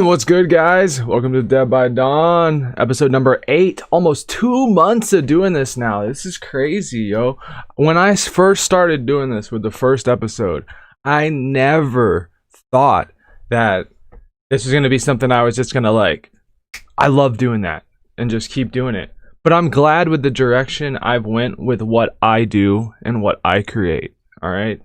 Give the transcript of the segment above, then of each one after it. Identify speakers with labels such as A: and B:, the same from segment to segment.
A: What's good, guys? Welcome to Dead by Dawn, episode number 8. Almost 2 months of doing this now. This is crazy, yo. When I first started doing this with the first episode, I never thought that this was going to be something I was just going to like. I love doing that and just keep doing it. But I'm glad with the direction I've went with what I do and what I create. All right.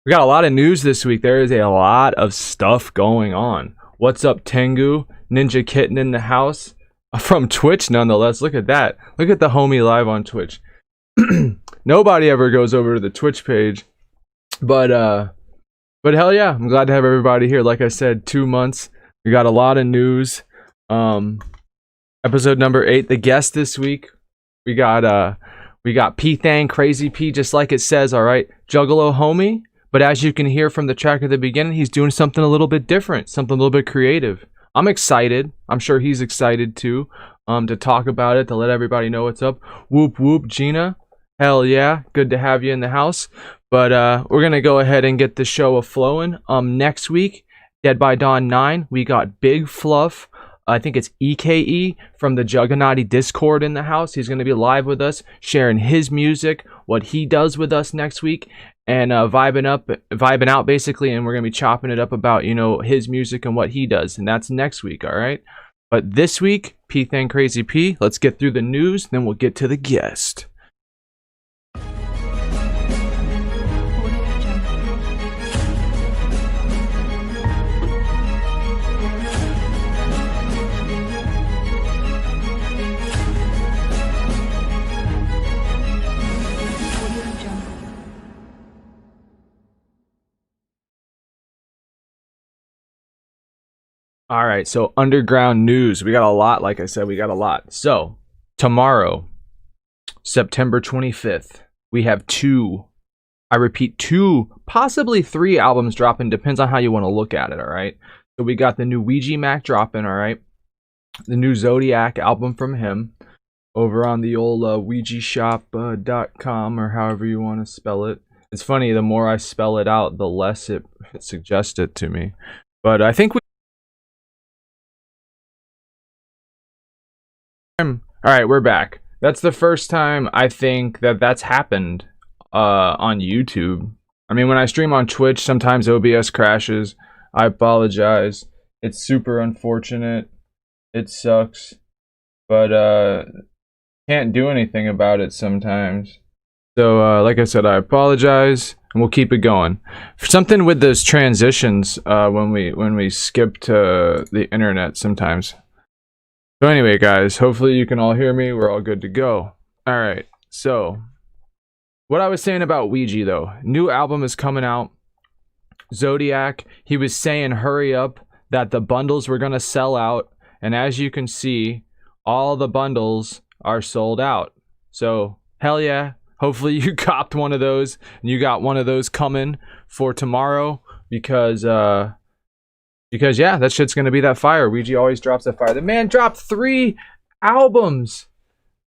A: We got a lot of news this week. There is a lot of stuff going on. What's up, Tengu? Ninja Kitten in the house. From Twitch, nonetheless. Look at that. Look at the homie live on Twitch. Nobody ever goes over to the Twitch page. But hell yeah. I'm glad to have everybody here. Like I said, 2 months. We got a lot of news. Episode number 8. The guest this week. We got Thang, Crazy P, just like it says, alright. Juggalo homie. But as you can hear from the track at the beginning, he's doing something a little bit different, something a little bit creative. I'm excited. I'm sure he's excited too, to talk about it, to let everybody know what's up. Whoop whoop, Gina. Hell yeah, good to have you in the house. But we're gonna go ahead and get the show a-flowing. Next week, Dead by Dawn 9, we got Big Fluff. I think it's EKE from the Juggernaut Discord in the house. He's going to be live with us, sharing his music, what he does with us next week, and vibing out basically. And we're going to be chopping it up about, you know, his music and what he does. And that's next week, all right? But this week, Thang Crazy P, let's get through the news, then we'll get to the guest. All right, so underground news. We got a lot, like I said, we got a lot. So, tomorrow, September 25th, we have 2, I repeat, 2, possibly 3 albums dropping, depends on how you want to look at it, all right? So, we got the new Ouija Mac dropping, all right? The new Zodiac album from him over on the old OuijaShop.com, or however you want to spell it. It's funny, the more I spell it out, the less it suggests it to me. But I think Alright, we're back. That's the first time I think that's happened on YouTube. I mean, when I stream on Twitch, sometimes OBS crashes. I apologize. It's super unfortunate. It sucks. But can't do anything about it sometimes. So, like I said, I apologize, and we'll keep it going. For something with those transitions, when we skip to the internet sometimes. So anyway, guys, hopefully you can all hear me. We're all good to go. All right. So what I was saying about Ouija, though, new album is coming out. Zodiac, he was saying hurry up, that the bundles were going to sell out. And as you can see, all the bundles are sold out. So hell yeah. Hopefully you copped one of those and you got one of those coming for tomorrow because yeah, that shit's gonna be that fire. Ouija always drops that fire. The man dropped 3 albums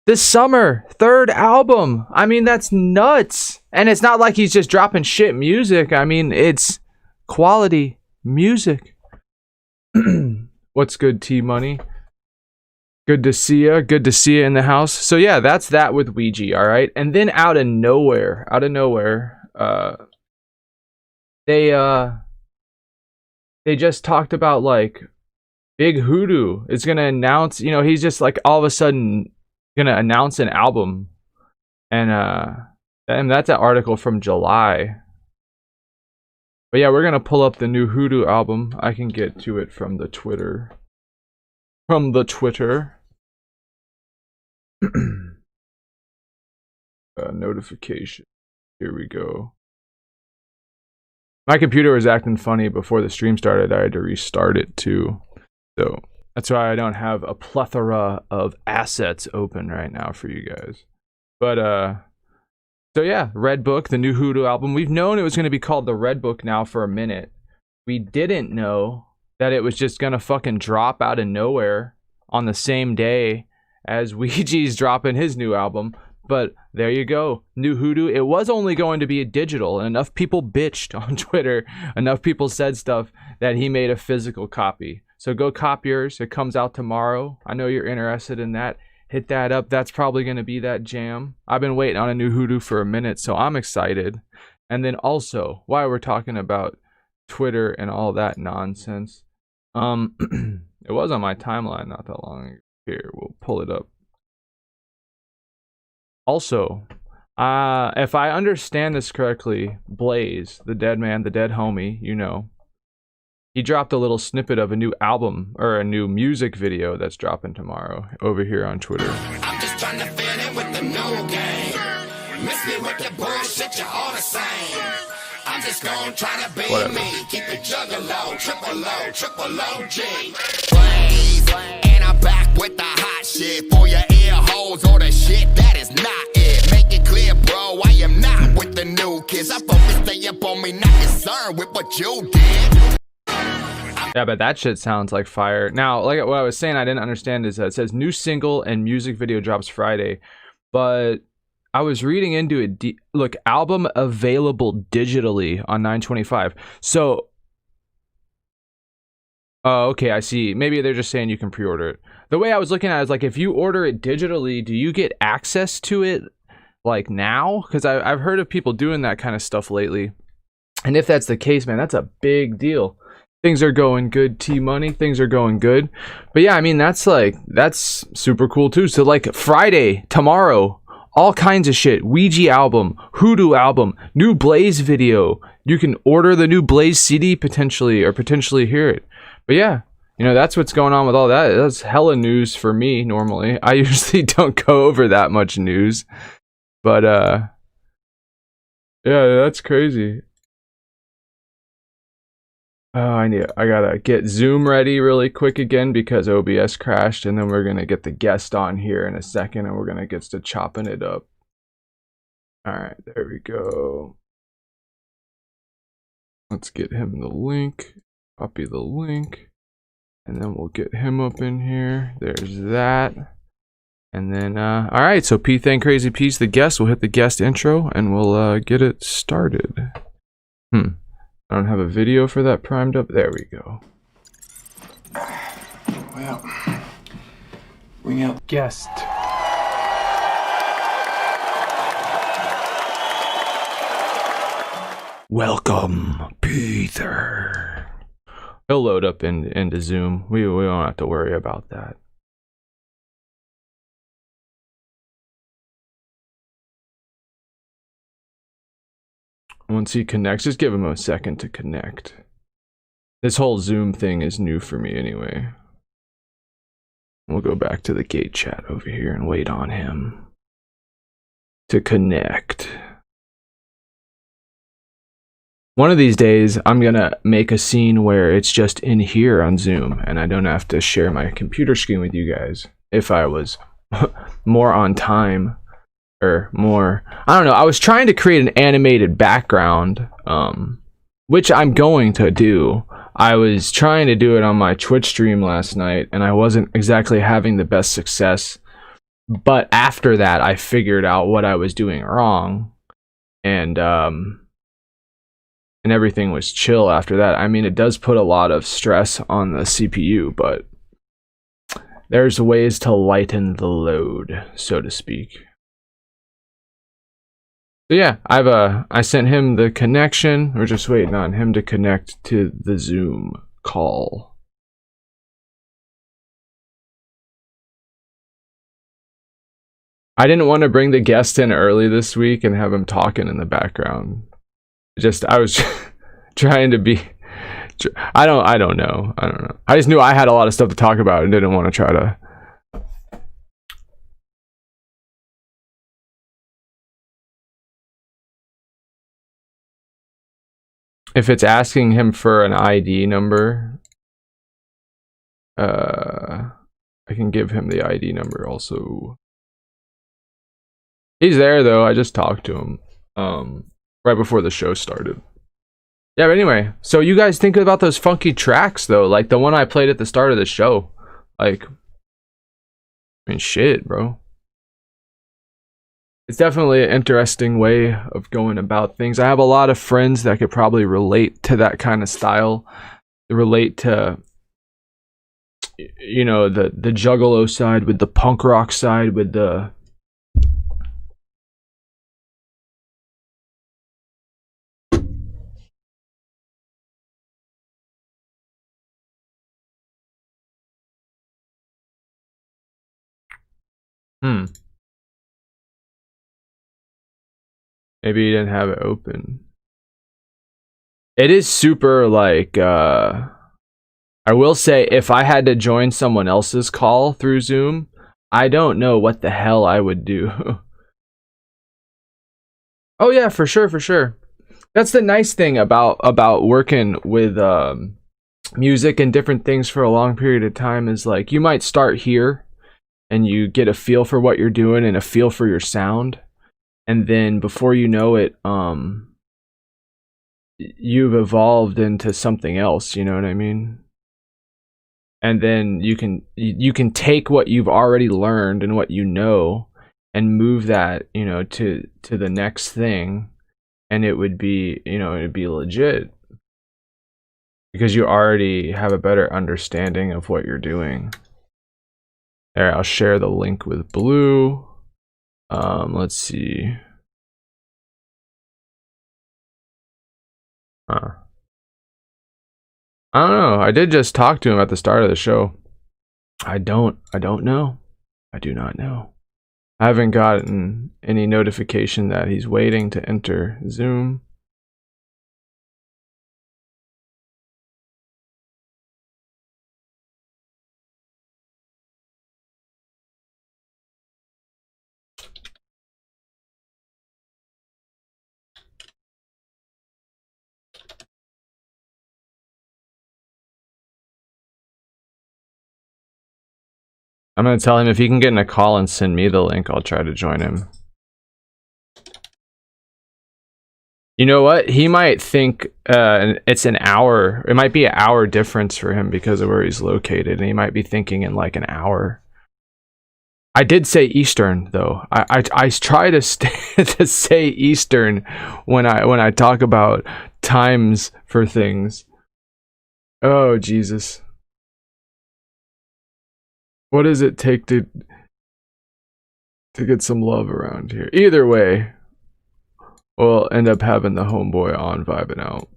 A: this summer. 3rd album. I mean, that's nuts. And it's not like he's just dropping shit music. I mean, it's quality music. What's good, T-Money? Good to see ya. Good to see ya in the house. So yeah, that's that with Ouija, alright? And then out of nowhere, they just talked about, like, Big Hoodoo is going to announce, you know, he's just, like, all of a sudden going to announce an album. And that's an article from July. But yeah, we're going to pull up the new Hoodoo album. I can get to it from the Twitter. Notification. Here we go. My computer was acting funny before the stream started. I had to restart it too. So that's why I don't have a plethora of assets open right now for you guys. But so yeah, Red Book, the new Hoodoo album. We've known it was going to be called the Red Book now for a minute. We didn't know that it was just going to fucking drop out of nowhere on the same day as Ouija's dropping his new album. But there you go, new Hoodoo. It was only going to be a digital, and enough people bitched on Twitter, enough people said stuff that he made a physical copy. So go cop yours. It comes out tomorrow. I know you're interested in that. Hit that up. That's probably going to be that jam. I've been waiting on a new Hoodoo for a minute, so I'm excited. And then also, while we're talking about Twitter and all that nonsense, it was on my timeline not that long ago. Here, we'll pull it up. Also, if I understand this correctly, Blaze, the dead man, the dead homie, you know, he dropped a little snippet of a new album or a new music video that's dropping tomorrow over here on Twitter.
B: I'm just trying to fit in with the new game. Miss me with the bullshit, you're all the same. I'm just gonna try to be me. Keep it juggalo, triple OG. Blaze, and I'm back with the hot shit for your ear holes or the shit that is not it. Make it clear, bro, I am not with the new kids. I focus, stay up on me, not concerned with what you did.
A: Yeah, but that shit sounds like fire. Now, like what I was saying, I didn't understand is that it says new single and music video drops Friday, but I was reading into it. Look, album available digitally on 9/25. So, oh, okay, I see. Maybe they're just saying you can pre-order it. The way I was looking at it is like, if you order it digitally, do you get access to it like now? Because I've heard of people doing that kind of stuff lately, and if that's the case, man, that's a big deal. Things are going good, T-Money. Things are going good. But yeah, I mean, that's super cool too. So like Friday, tomorrow, all kinds of shit. Ouija album, Hoodoo album, new Blaze video. You can order the new Blaze CD potentially hear it. But yeah, you know, that's what's going on with all that. That's hella news for me normally. I usually don't go over that much news. But yeah, that's crazy. I gotta get Zoom ready really quick again because OBS crashed, and then we're gonna get the guest on here in a second, and we're gonna get to chopping it up. All right, there we go. Let's get him the link. Copy the link, and then we'll get him up in here. There's that, and then all right. So Thang Crazy Peace, the guest. We'll hit the guest intro, and we'll get it started. I don't have a video for that primed up. There we go.
C: Well, bring out
A: Guest. Welcome, Peter. He'll load up into Zoom. We don't have to worry about that. Once he connects, just give him a second to connect. This whole Zoom thing is new for me anyway. We'll go back to the gate chat over here and wait on him to connect. One of these days, I'm gonna make a scene where it's just in here on Zoom and I don't have to share my computer screen with you guys if I was more on time. Or more, I don't know. I was trying to create an animated background, which I'm going to do. I was trying to do it on my Twitch stream last night, and I wasn't exactly having the best success. But after that, I figured out what I was doing wrong, and everything was chill after that. I mean, it does put a lot of stress on the CPU, but there's ways to lighten the load, so to speak. So yeah, I sent him the connection. We're just waiting on him to connect to the Zoom call. I didn't want to bring the guest in early this week and have him talking in the background. I was trying to be. I don't know. I just knew I had a lot of stuff to talk about and didn't want to try to. If it's asking him for an ID number, I can give him the ID number also. He's there though. I just talked to him right before the show started. Yeah, but anyway, so you guys think about those funky tracks though, like the one I played at the start of the show. Like, I mean, shit, bro. It's definitely an interesting way of going about things. I have a lot of friends that could probably relate to that kind of style. Relate to you know, the juggalo side with the punk rock side with the maybe you didn't have it open. It is super like I will say, if I had to join someone else's call through Zoom, I don't know what the hell I would do. Oh yeah, for sure, for sure. That's the nice thing about working with music and different things for a long period of time is like you might start here and you get a feel for what you're doing and a feel for your sound, and then before you know it, you've evolved into something else. You know what I mean? And then you can take what you've already learned and what you know and move that, you know, to the next thing, and it would be, you know, it'd be legit because you already have a better understanding of what you're doing. There, I'll share the link with Blue. Let's see. I don't know. I did just talk to him at the start of the show. I don't know. I do not know. I haven't gotten any notification that he's waiting to enter Zoom. I'm going to tell him if he can get in a call and send me the link, I'll try to join him. You know what? He might think it's an hour. It might be an hour difference for him because of where he's located. And he might be thinking in like an hour. I did say Eastern, though. I try to to say Eastern when I talk about times for things. Oh, Jesus. What does it take to get some love around here? Either way, we'll end up having the homeboy on vibing out.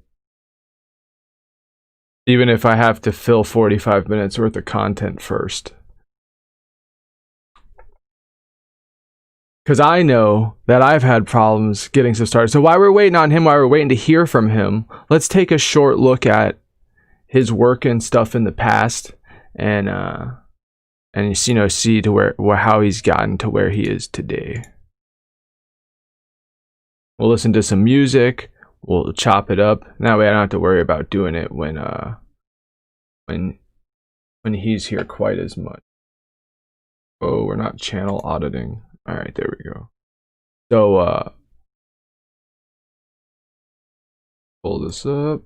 A: Even if I have to fill 45 minutes worth of content first. Because I know that I've had problems getting some started. So while we're waiting on him, while we're waiting to hear from him, let's take a short look at his work and stuff in the past. And you know, see to how he's gotten to where he is today. We'll listen to some music. We'll chop it up. That way, I don't have to worry about doing it when he's here quite as much. Oh, we're not channel auditing. All right, there we go. So pull this up.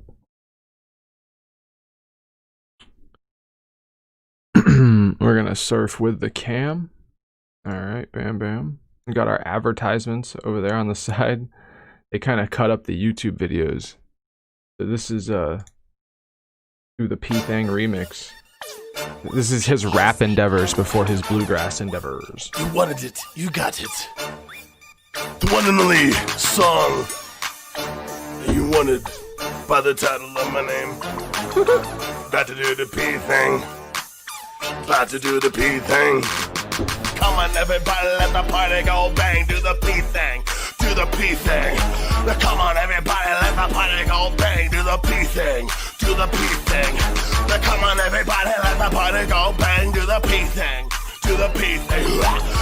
A: We're gonna surf with the cam. All right, bam, bam. We got our advertisements over there on the side. They kind of cut up the YouTube videos. So this is through the Thang remix. This is his rap endeavors before his bluegrass endeavors.
D: You wanted it, you got it. The one and only song you wanted by the title of my name. About to do the P thing. About to do the P thing. Come on everybody, let the party go bang. Do the P thing, do the P thing. Now come on everybody, let the party go bang. Do the P thing, do the P thing. Now come on everybody, let the party go bang. Do the P thing, do the P thing.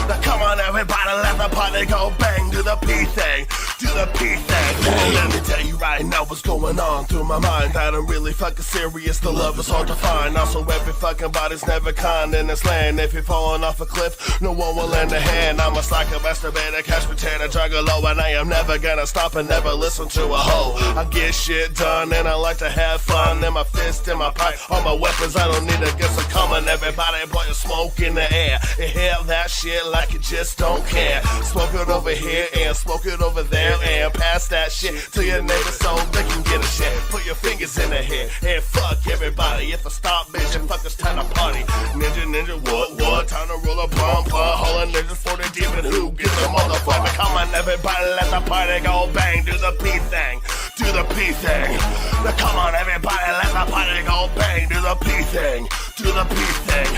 D: Now come on everybody, let the party go bang. Do the P thing, do the P thing. Let me tell you right now what's going on through my mind. That I'm really fucking serious, the love is hard to find. Also every fucking body's never kind in this land. If you're falling off a cliff, no one will lend a hand. I'm a slacker, masturbator, cash potato, juggalo, and I am never gonna stop and never listen to a hoe. I get shit done and I like to have fun. In my fist, in my pipe, all my weapons, I don't need to get some coming. Everybody blow your smoke in the air. Inhale that shit like you just don't care. Smoke it over here and smoke it over there and pass that shit to your neighbors so they can get a shit. Put your fingers in the head and fuck everybody. If I stop, bitch, and fuck, it's time to party. Ninja, what? Time to roll a bump, hold a ninja for the demon who gives a motherfucker. Come on, everybody, let the party go bang. Do the P thing, do the P thing. Now come on, everybody, let the party go bang. Do the P thing, do the P thing.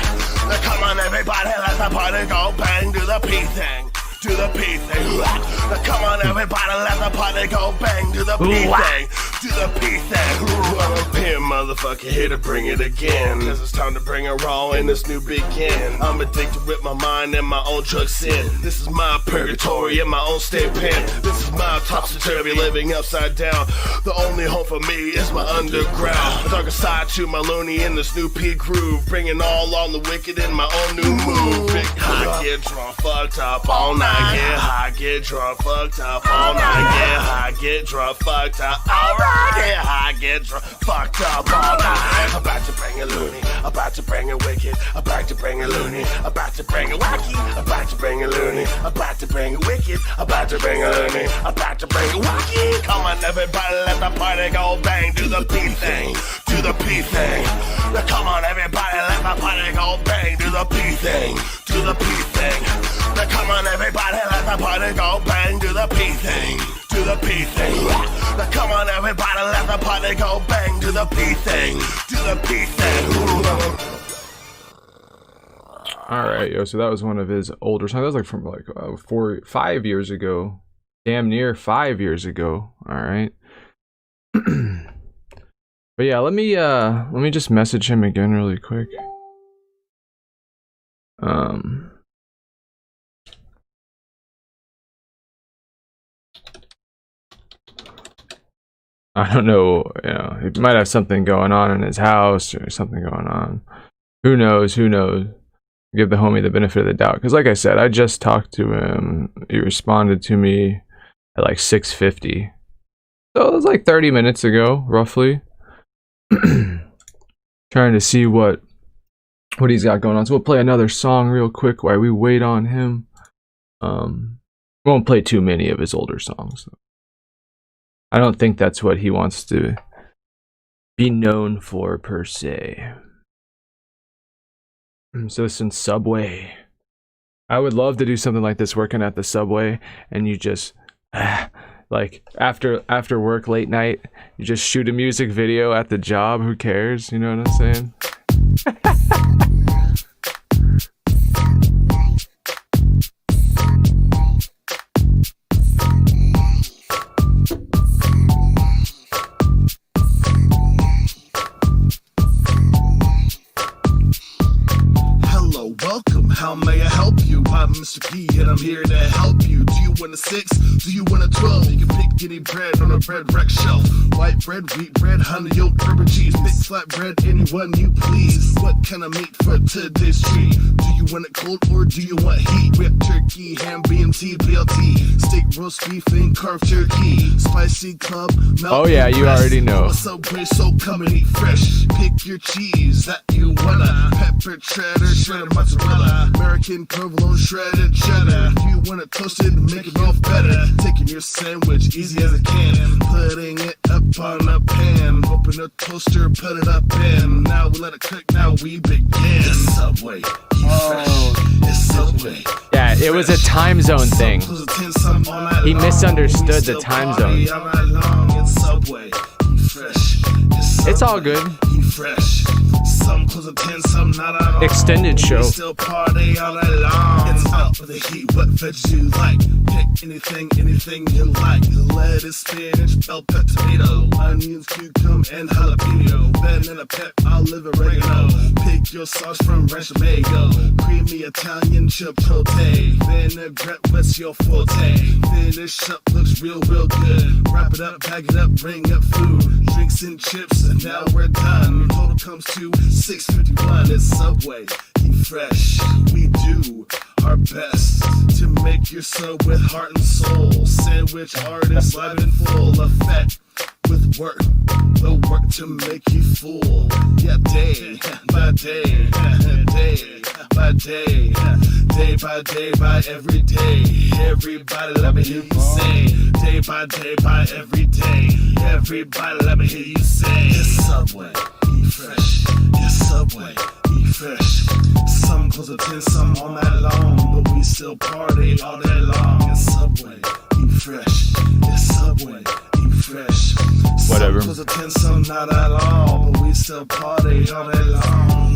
D: Now come on, everybody, let the party go bang. Do the P thing. Do the P thing. Now come on, everybody, let the party go bang. Do the P thing. Do the P thing. Pin, motherfucker, here to bring it again. Cause it's time to bring it raw in this new begin. I'm addicted with my mind and my own drug sin. This is my purgatory and my own state pen. This is my topsy-turvy living upside down. The only home for me is my underground. Darker side to my loony in this new P groove. Bringing all on the wicked in my own new move. Big high, get drunk, fucked up all night. Get high, get drunk, fucked up all night. Get high, get drunk, fucked up. Alright, get high, get drunk, fucked up all night. About to bring it loony, about to bring it wicked, about to bring it loony, about to bring it wacky, about to bring it loony, about to bring it wicked, about to bring it loony, about to bring it wacky. Come on, everybody, let the party go bang. Do the P thing, do the P thing. Now come on, everybody, let the party go bang. Do the P thing, do the P thing. Now come on, everybody, let the party go bang. Do the P thing, do the P thing. Now come on, everybody, let the party go bang. Do the P thing, do the P thing.
A: All right, yo. So that was one of his older songs. That was like from like 5 years ago, damn near 5 years ago. All right. But yeah, let me just message him again really quick. I don't know, you know, he might have something going on in his house or something going on. Who knows? Who knows? Give the homie the benefit of the doubt. Because like I said, I just talked to him. He responded to me at like 6:50. So it was like 30 minutes ago, roughly. Trying to see what he's got going on. So we'll play another song real quick while we wait on him. Won't play too many of his older songs. I don't think that's what he wants to be known for per se. So this in Subway. I would love to do something like this working at the Subway, and you just like after work late night, you just shoot a music video at the job. Who cares? You know what I'm saying?
D: Welcome, how may I help you? I'm Mr. P and I'm here to help you. Do you want a 6? Do you want a 12? You can pick any bread on a bread rack shelf. White bread, wheat bread, honey oat, urban cheese. Big flat bread, anyone you please. What kind of meat for today's treat? Do you want it cold or do you want heat? We have turkey, ham, BMT, BLT, steak, roast beef, and carved turkey. Spicy club,
A: oh yeah, you already know.
D: Subway, so come and eat fresh. Pick your cheese that you wanna. Pepper, cheddar, shredded mozzarella, American provolone, shredded cheddar. You want it toasted, make it all better. Taking your sandwich easy as it can, putting it up on a pan. Open a toaster, put it up in. Now we let it cook, now we begin. It's Subway, keep fresh. It's Subway.
A: Yeah, it was a time zone thing. He misunderstood the time zone.
D: It's Subway, keep fresh.
A: It's all good.
D: Keep fresh. Some close at 10, some not at all.
A: Extended show.
D: We still party all night long. It's up for the heat. What veggies you like? Pick anything you like. Lettuce, spinach, bell pepper, tomato, onions, cucumber, and jalapeno. Banana, pep, olive, oregano. Pick your sauce from ranch mango. Creamy Italian chipotle. Vinaigrette, what's your forte? Finish up, looks real good. Wrap it up, bag it up, bring up food. Drinks and chips, and now we're done. Total comes to $6.51. It's Subway, keep fresh. We do our best to make your sub with heart and soul. Sandwich artists live in full effect with work. The work to make you full. Yeah, day by day, day by day, day by day, by every day. Everybody let me hear you say, day by every day. Everybody let me hear you say, yes, Subway, eat fresh. Yes, Subway, eat fresh. Some close at 10, some all night long, but we still party all day long. Yes, Subway, eat fresh. Yes, Subway, eat fresh.
A: Whatever.
D: Some close at 10, some not at all, but we still party all day long.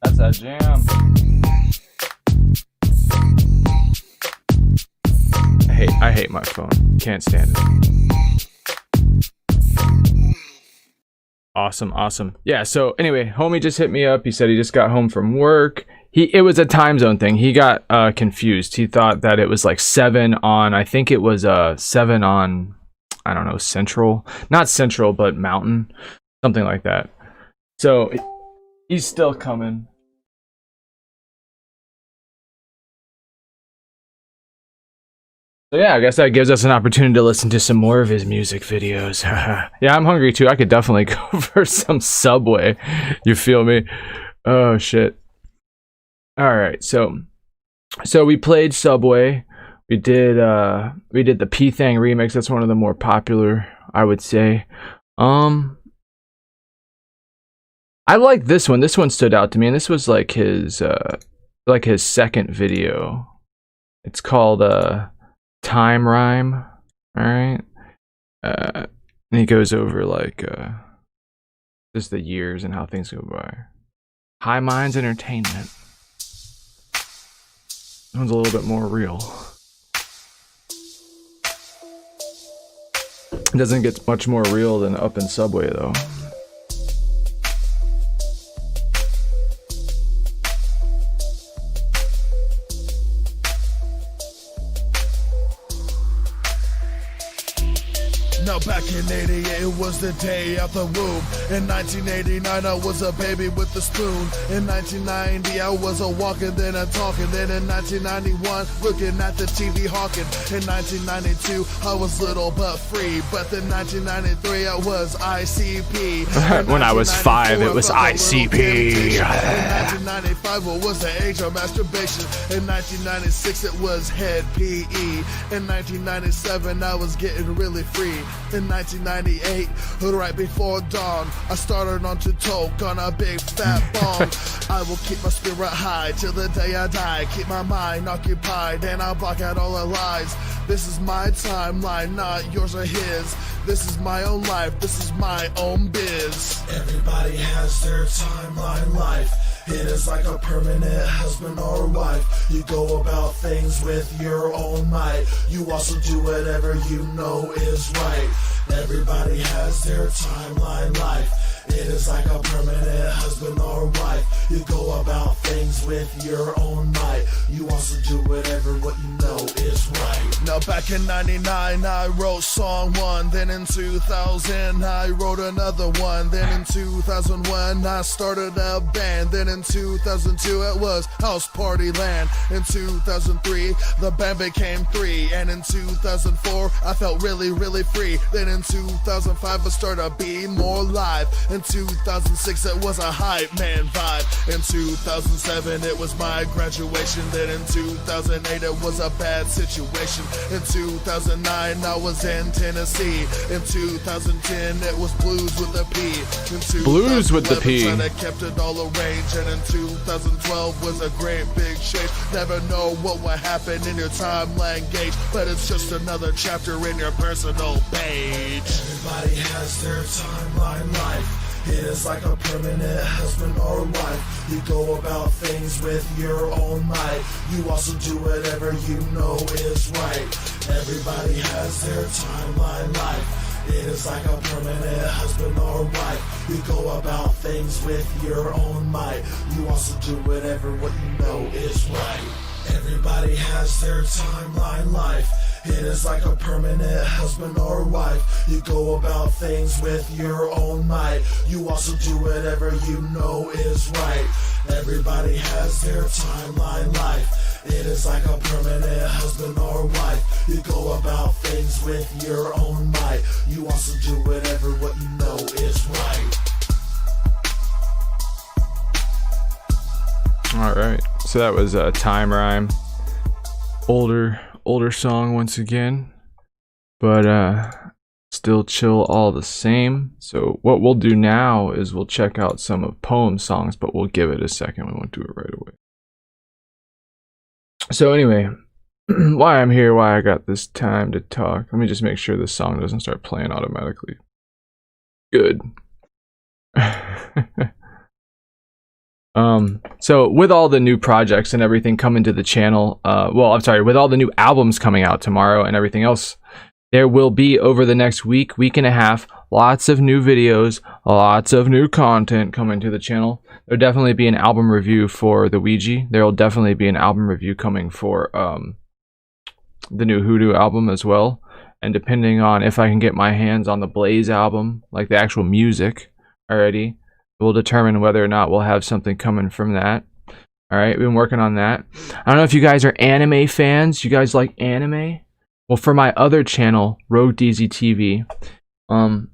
A: That's that jam. I hate my phone. Can't stand it. Awesome. Yeah, so anyway, homie just hit me up. He said he just got home from work. It was a time zone thing. He got confused. He thought that it was like 7 on, I think it was 7 on, I don't know, Central. Not Central, but Mountain. Something like that. So he's still coming. So yeah, I guess that gives us an opportunity to listen to some more of his music videos. Yeah, I'm hungry too. I could definitely go for some Subway. You feel me? Oh shit. All right, so we played Subway. We did the P.O.A.M remix. That's one of the more popular, I would say. I like this one. This one stood out to me, and this was like his second video. It's called Time Rhyme. All right, and he goes over like just the years and how things go by. High Minds Entertainment. This one's a little bit more real. It doesn't get much more real than Up in Subway though.
D: Now back in 88, it was the day of the womb. In 1989, I was a baby with a spoon. In 1990, I was a walking, then a talking. Then in 1991, looking at the TV hawking. In 1992, I was little but free. But then 1993, I was ICP.
A: When I was 5, it was ICP.
D: In 1995, it was the age of masturbation. In 1996, it was head PE. In 1997, I was getting really free. In 1998, right before dawn, I started on to talk on a big fat bomb. I will keep my spirit high till the day I die. Keep my mind occupied and I'll block out all the lies. This is my timeline, not yours or his. This is my own life, this is my own biz. Everybody has their timeline life. It is like a permanent husband or wife. You go about things with your own might. You also do whatever you know is right. Everybody has their timeline life. It is like a permanent husband or wife. You go about things with your own might. You also do whatever what you know is right. Now back in 99, I wrote song 1. Then in 2000, I wrote another one. Then in 2001, I started a band. Then in 2002, it was House Party Land. In 2003, the band became 3. And in 2004, I felt really, really free. Then in 2005, I started Be More Live. In 2006, it was a hype man vibe. In 2007, it was my graduation. Then in 2008, it was a bad situation. In 2009, I was in Tennessee. In 2010, it was Blues with a P.
A: Blues with the P.
D: I kept it all arranged. And in 2012 was a great big change. Never know what will happen in your timeline gauge, but it's just another chapter in your personal page. Everybody has their timeline life. It is like a permanent husband or wife. You go about things with your own might. You also do whatever you know is right. Everybody has their timeline life. It is like a permanent husband or wife. You go about things with your own might. You also do whatever what you know is right. Everybody has their timeline life. It is like a permanent husband or wife. You go about things with your own might. You also do whatever you know is right. Everybody has their timeline life.
E: It is like a permanent husband or wife. You go about things with your own might. You also do whatever what you know is right.
A: All right, so that was a Time Rhyme. Older song once again, but still chill all the same. So what we'll do now is we'll check out some of P.O.A.M songs, but we'll give it a second. We won't do it right away. So anyway, why I'm here, why I got this time to talk. Let me just make sure this song doesn't start playing automatically. Good. So with all the new projects and everything coming to the channel, with all the new albums coming out tomorrow and everything else, there will be, over the next week and a half, lots of new videos, lots of new content coming to the channel. There'll definitely be an album review for the Ouija. There'll definitely be an album review coming for the new Hoodoo album as well. And depending on if I can get my hands on the Blaze album, like the actual music already, we'll determine whether or not we'll have something coming from that. Alright, we've been working on that. I don't know if you guys are anime fans. You guys like anime? Well, for my other channel, Rogue Deezy TV,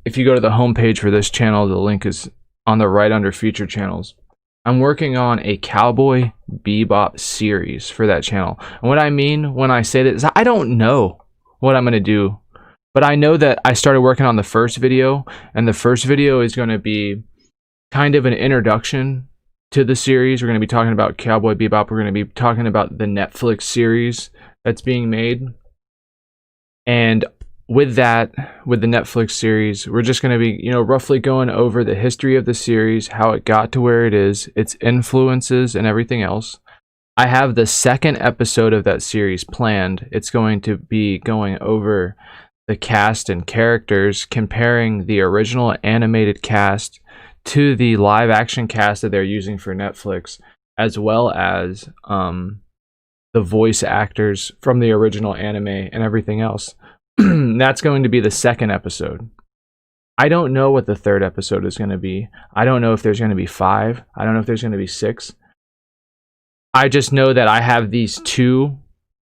A: if you go to the homepage for this channel, the link is on the right under featured channels. I'm working on a Cowboy Bebop series for that channel. And what I mean when I say that is I don't know what I'm going to do. But I know that I started working on the first video, and the first video is going to be kind of an introduction to the series. We're going to be talking about Cowboy Bebop. We're going to be talking about the Netflix series that's being made. And with that, with the Netflix series, we're just going to be, roughly going over the history of the series, how it got to where it is, its influences, and everything else. I have the second episode of that series planned. It's going to be going over the cast and characters, comparing the original animated cast to the live action cast that they're using for Netflix, as well as the voice actors from the original anime and everything else. That's going to be the second episode. I don't know what the third episode is going to be. I don't know if there's going to be 5. I don't know if there's going to be 6. I just know that I have these 2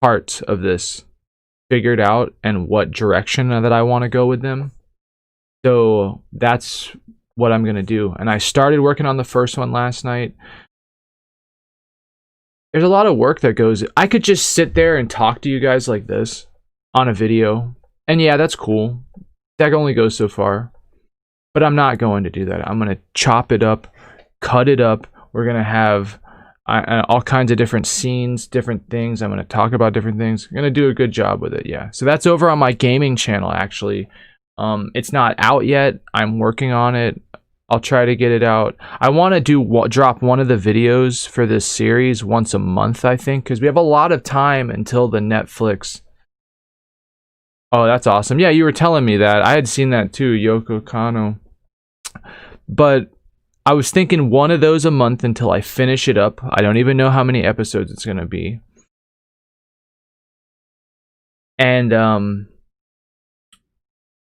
A: parts of this figured out and what direction that I want to go with them. So that's what I'm going to do. And I started working on the first one last night. There's a lot of work that goes. I could just sit there and talk to you guys like this on a video. And yeah, that's cool. That only goes so far. But I'm not going to do that. I'm going to chop it up, cut it up. We're going to have all kinds of different scenes, different things. I'm going to talk about different things. I'm going to do a good job with it, yeah. So that's over on my gaming channel, actually. It's not out yet. I'm working on it. I'll try to get it out. I want to drop one of the videos for this series once a month, I think, because we have a lot of time until the Netflix. Oh, that's awesome. Yeah, you were telling me that. I had seen that too, Yoko Kano. But I was thinking one of those a month until I finish it up. I don't even know how many episodes it's going to be. And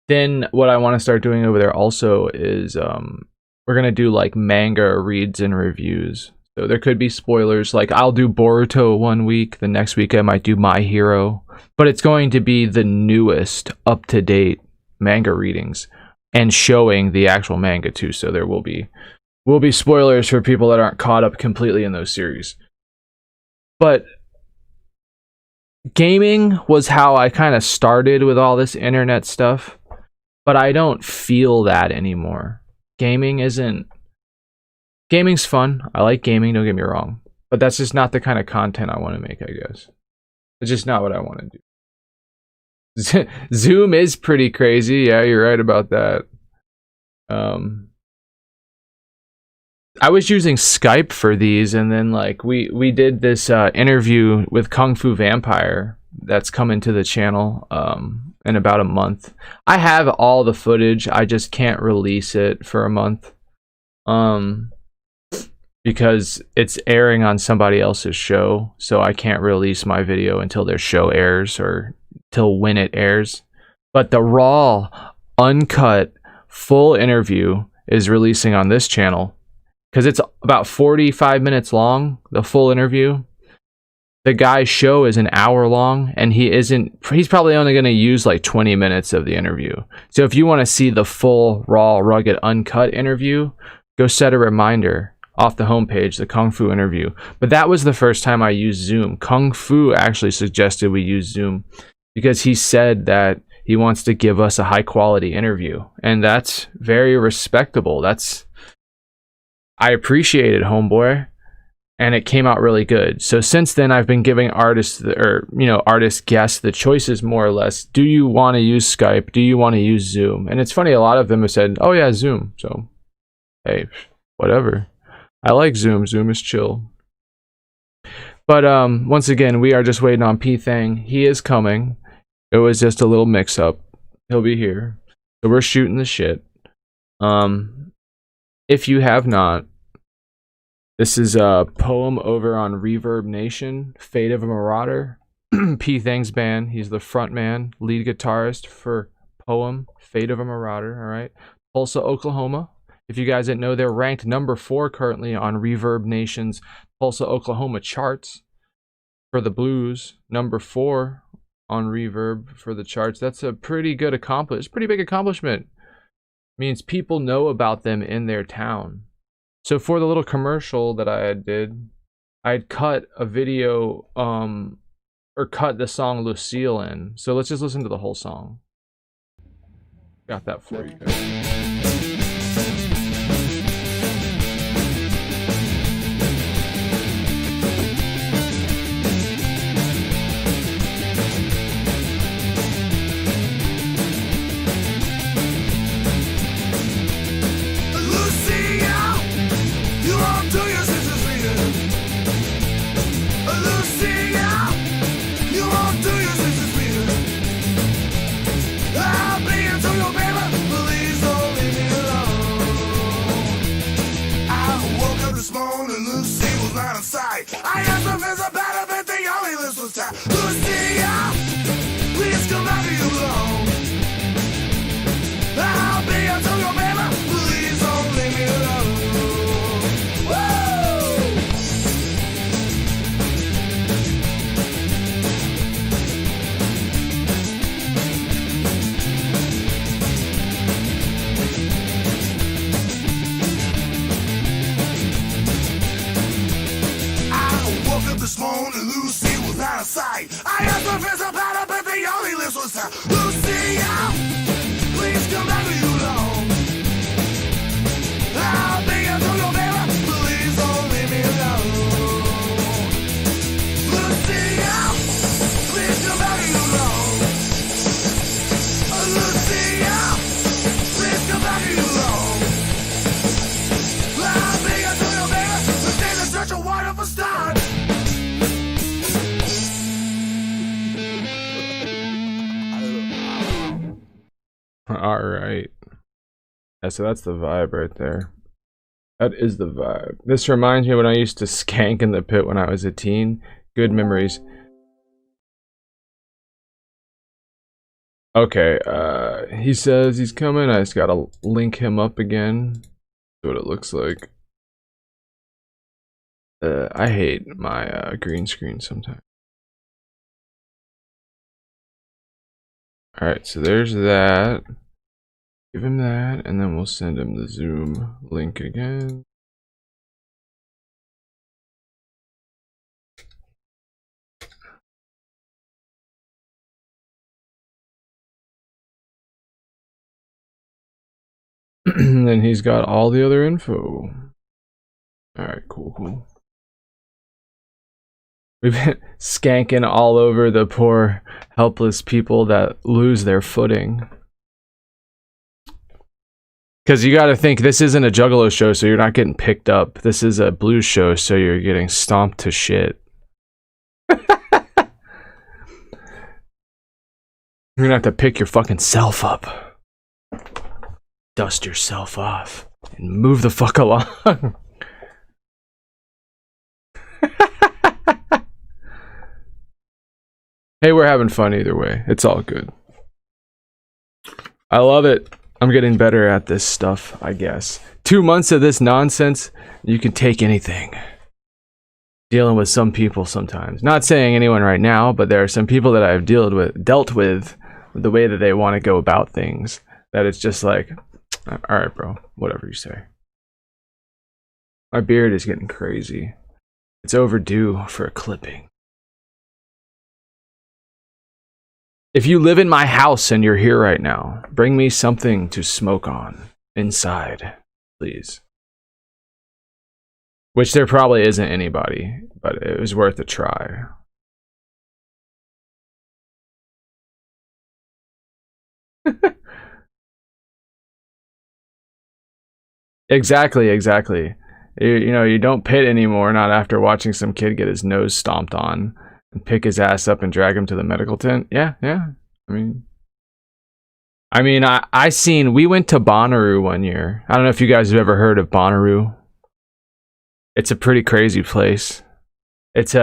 A: then what I want to start doing over there also is we're going to do like manga reads and reviews. So there could be spoilers. Like I'll do Boruto one week. The next week I might do My Hero. But it's going to be the newest, up-to-date manga readings. And showing the actual manga too. So there will be spoilers for people that aren't caught up completely in those series. But gaming was how I kind of started with all this internet stuff. But I don't feel that anymore. Gaming's fun. I like gaming, don't get me wrong. But that's just not the kind of content I want to make, I guess. It's just not what I want to do. Zoom is pretty crazy. Yeah, you're right about that. I was using Skype for these, and then like we did this interview with Kung Fu Vampire that's coming to the channel in about a month. I have all the footage. I just can't release it for a month because it's airing on somebody else's show, so I can't release my video until their show airs or till when it airs. But the raw, uncut, full interview is releasing on this channel because it's about 45 minutes long, the full interview. the guy's show is an hour long, and he's probably only going to use like 20 minutes of the interview. So if you want to see the full, raw, rugged, uncut interview, go set a reminder off the homepage, the Kung Fu interview. But that was the first time I used Zoom. Kung Fu actually suggested we use Zoom because he said that he wants to give us a high quality interview, and that's very respectable. I appreciate it, homeboy, and it came out really good. So since then, I've been giving artist guests the choices more or less. Do you want to use Skype? Do you want to use Zoom? And it's funny, a lot of them have said, "Oh yeah, Zoom." So hey, whatever. I like Zoom. Zoom is chill. But once again, we are just waiting on Thang. He is coming. It was just a little mix-up. He'll be here. So we're shooting the shit. If you have not, this is a P.O.A.M over on ReverbNation, Fate of a Marauder. Thang's band. He's the front man, lead guitarist for P.O.A.M, Fate of a Marauder, all right? Tulsa, Oklahoma. If you guys didn't know, they're ranked number 4 currently on ReverbNation's Tulsa, Oklahoma charts for the blues. Number 4 on Reverb for the charts. That's a pretty good accomplishment. Pretty big accomplishment. Means people know about them in their town. So for the little commercial that I did, I'd cut a video or cut the song Lucille in. So let's just listen to the whole song. Got that for you guys.
B: I asked if it's a better, but the only list was time. Lucia, please come back to you alone. I'll be until your baby, please don't leave me alone. This morning, Lucy was out of sight. I asked her if it's a better, but the only list was time. Lucia, please come back to you alone. I'll be until your baby, please don't leave me alone. Lucia, please come back to you alone. Lucia, please come back to you alone. I'll be until your baby, the day is such a wonderful start.
A: All right. Yeah, so that's the vibe right there. That is the vibe. This reminds me when I used to skank in the pit when I was a teen. Good memories. Okay, he says he's coming. I just gotta link him up again. That's what it looks like. I hate my green screen sometimes. Alright, so there's that. Give him that, and then we'll send him the Zoom link again. And then he's got all the other info. Alright, cool. We've been skanking all over the poor, helpless people that lose their footing. Because you gotta think, this isn't a Juggalo show, so you're not getting picked up. This is a blues show, so you're getting stomped to shit. You're gonna have to pick your fucking self up. Dust yourself off. And move the fuck along. Hey, we're having fun either way. It's all good. I love it. I'm getting better at this stuff, I guess. 2 months of this nonsense, you can take anything. dealing with some people sometimes. Not saying anyone right now, but there are some people that I've dealt with the way that they want to go about things. That it's just like, all right, bro, whatever you say. My beard is getting crazy. It's overdue for a clipping. If you live in my house and you're here right now, bring me something to smoke on inside, please. Which there probably isn't anybody, but it was worth a try. Exactly. You know, you don't pit anymore, not after watching some kid get his nose stomped on and pick his ass up and drag him to the medical tent. Yeah. I mean, we went to Bonnaroo one year. I don't know if you guys have ever heard of Bonnaroo. It's a pretty crazy place. It's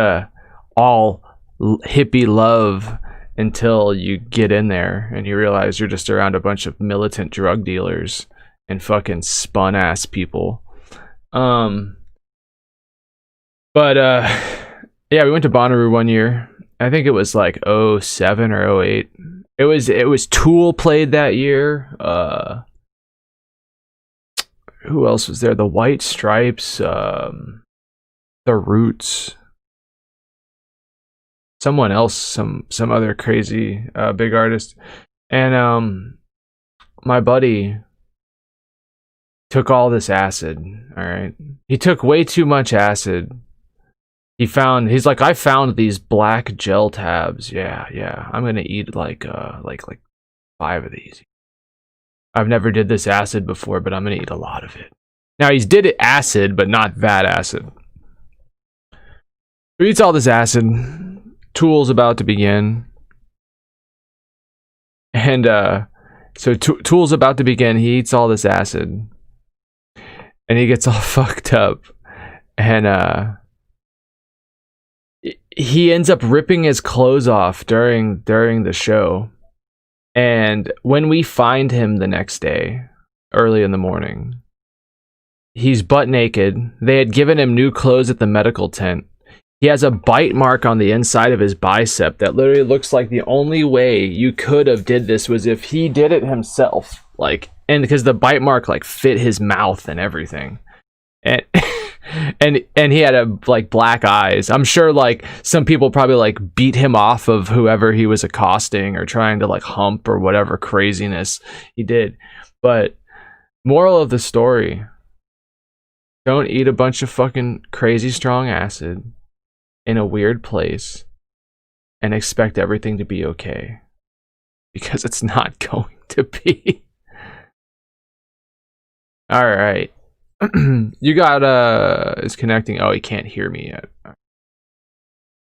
A: all hippie love until you get in there and you realize you're just around a bunch of militant drug dealers and fucking spun ass people. Yeah, we went to Bonnaroo one year. I think it was like 07 or 08. It was Tool played that year. Who else was there? The White Stripes, The Roots. Someone else, some other crazy big artist. And my buddy took all this acid, all right? He took way too much acid. He's like, I found these black gel tabs. Yeah. I'm gonna eat like 5 of these. I've never did this acid before, but I'm gonna eat a lot of it. Now he's did it acid, but not that acid. He eats all this acid. Tool's about to begin. And so Tool's about to begin. He eats all this acid. And he gets all fucked up. And he ends up ripping his clothes off during the show. And when we find him the next day, early in the morning, he's butt naked. They had given him new clothes at the medical tent. He has a bite mark on the inside of his bicep that literally looks like the only way you could have did this was if he did it himself. Like, and because the bite mark like fit his mouth and everything. And and he had like black eyes. I'm sure like some people probably like beat him off of whoever he was accosting or trying to like hump or whatever craziness he did. But moral of the story, don't eat a bunch of fucking crazy strong acid in a weird place and expect everything to be okay, because it's not going to be. All right. You got is connecting. Oh, he can't hear me yet.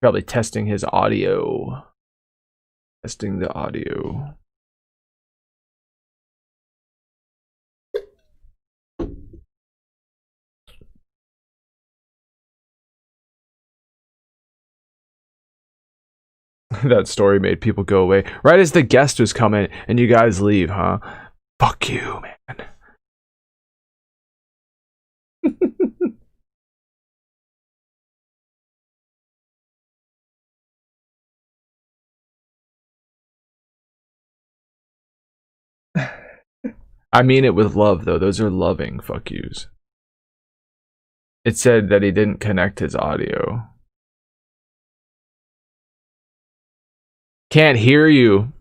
A: Probably testing his audio. Testing the audio. That story made people go away right as the guest was coming, and you guys leave, huh? Fuck you, man. I mean it with love, though. Those are loving fuck yous. It said that he didn't connect his audio. Can't hear you.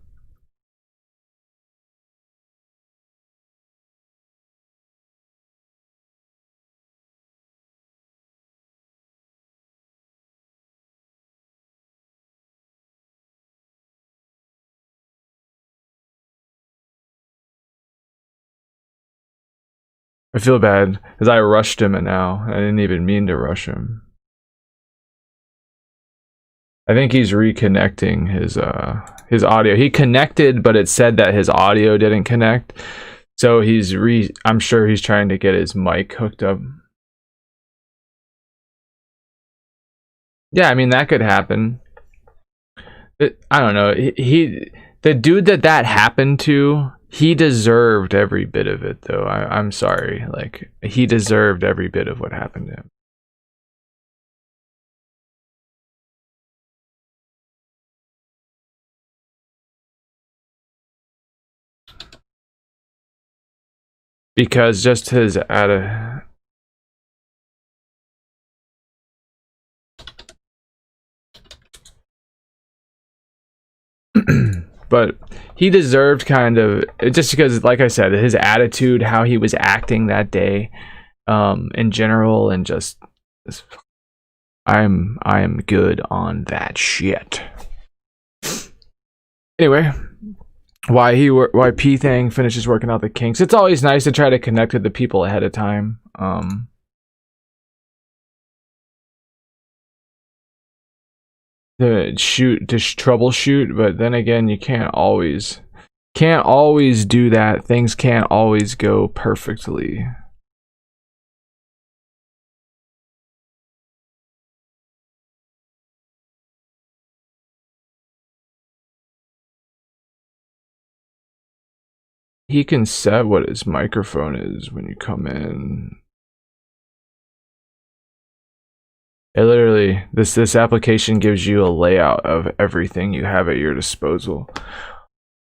A: I feel bad because I rushed him, and now I didn't even mean to rush him. I think he's reconnecting his audio. He connected, but it said that his audio didn't connect. So I'm sure he's trying to get his mic hooked up. Yeah, I mean that could happen. I don't know. The dude that happened to, he deserved every bit of it, though. I'm sorry. Like, he deserved every bit of what happened to him. because just his attitude. But he deserved kind of, just because, like I said, his attitude, how he was acting that day, in general, and just, I am good on that shit. Anyway, why P.Thang finishes working out the kinks. It's always nice to try to connect with the people ahead of time. To troubleshoot, but then again, you can't always do that. Things can't always go perfectly. He can set what his microphone is when you come in. It literally, this application gives you a layout of everything you have at your disposal.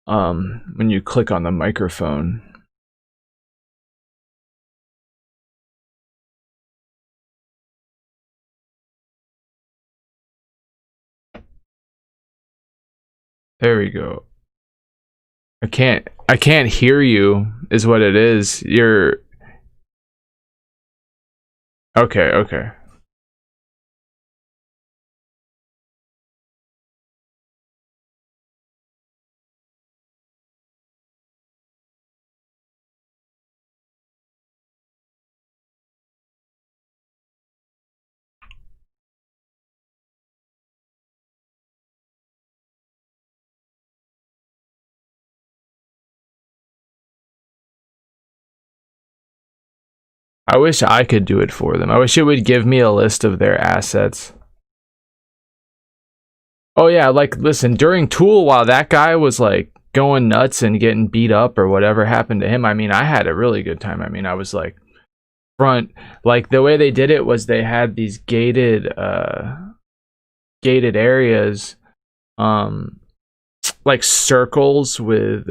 A: When you click on the microphone. There we go. I can't hear you is what it is. You're okay. I wish I could do it for them. I wish it would give me a list of their assets. Oh yeah, like listen, during Tool, while that guy was like going nuts and getting beat up or whatever happened to him, I mean, I had a really good time. I mean, I was like front, like the way they did it was they had these gated areas, like circles with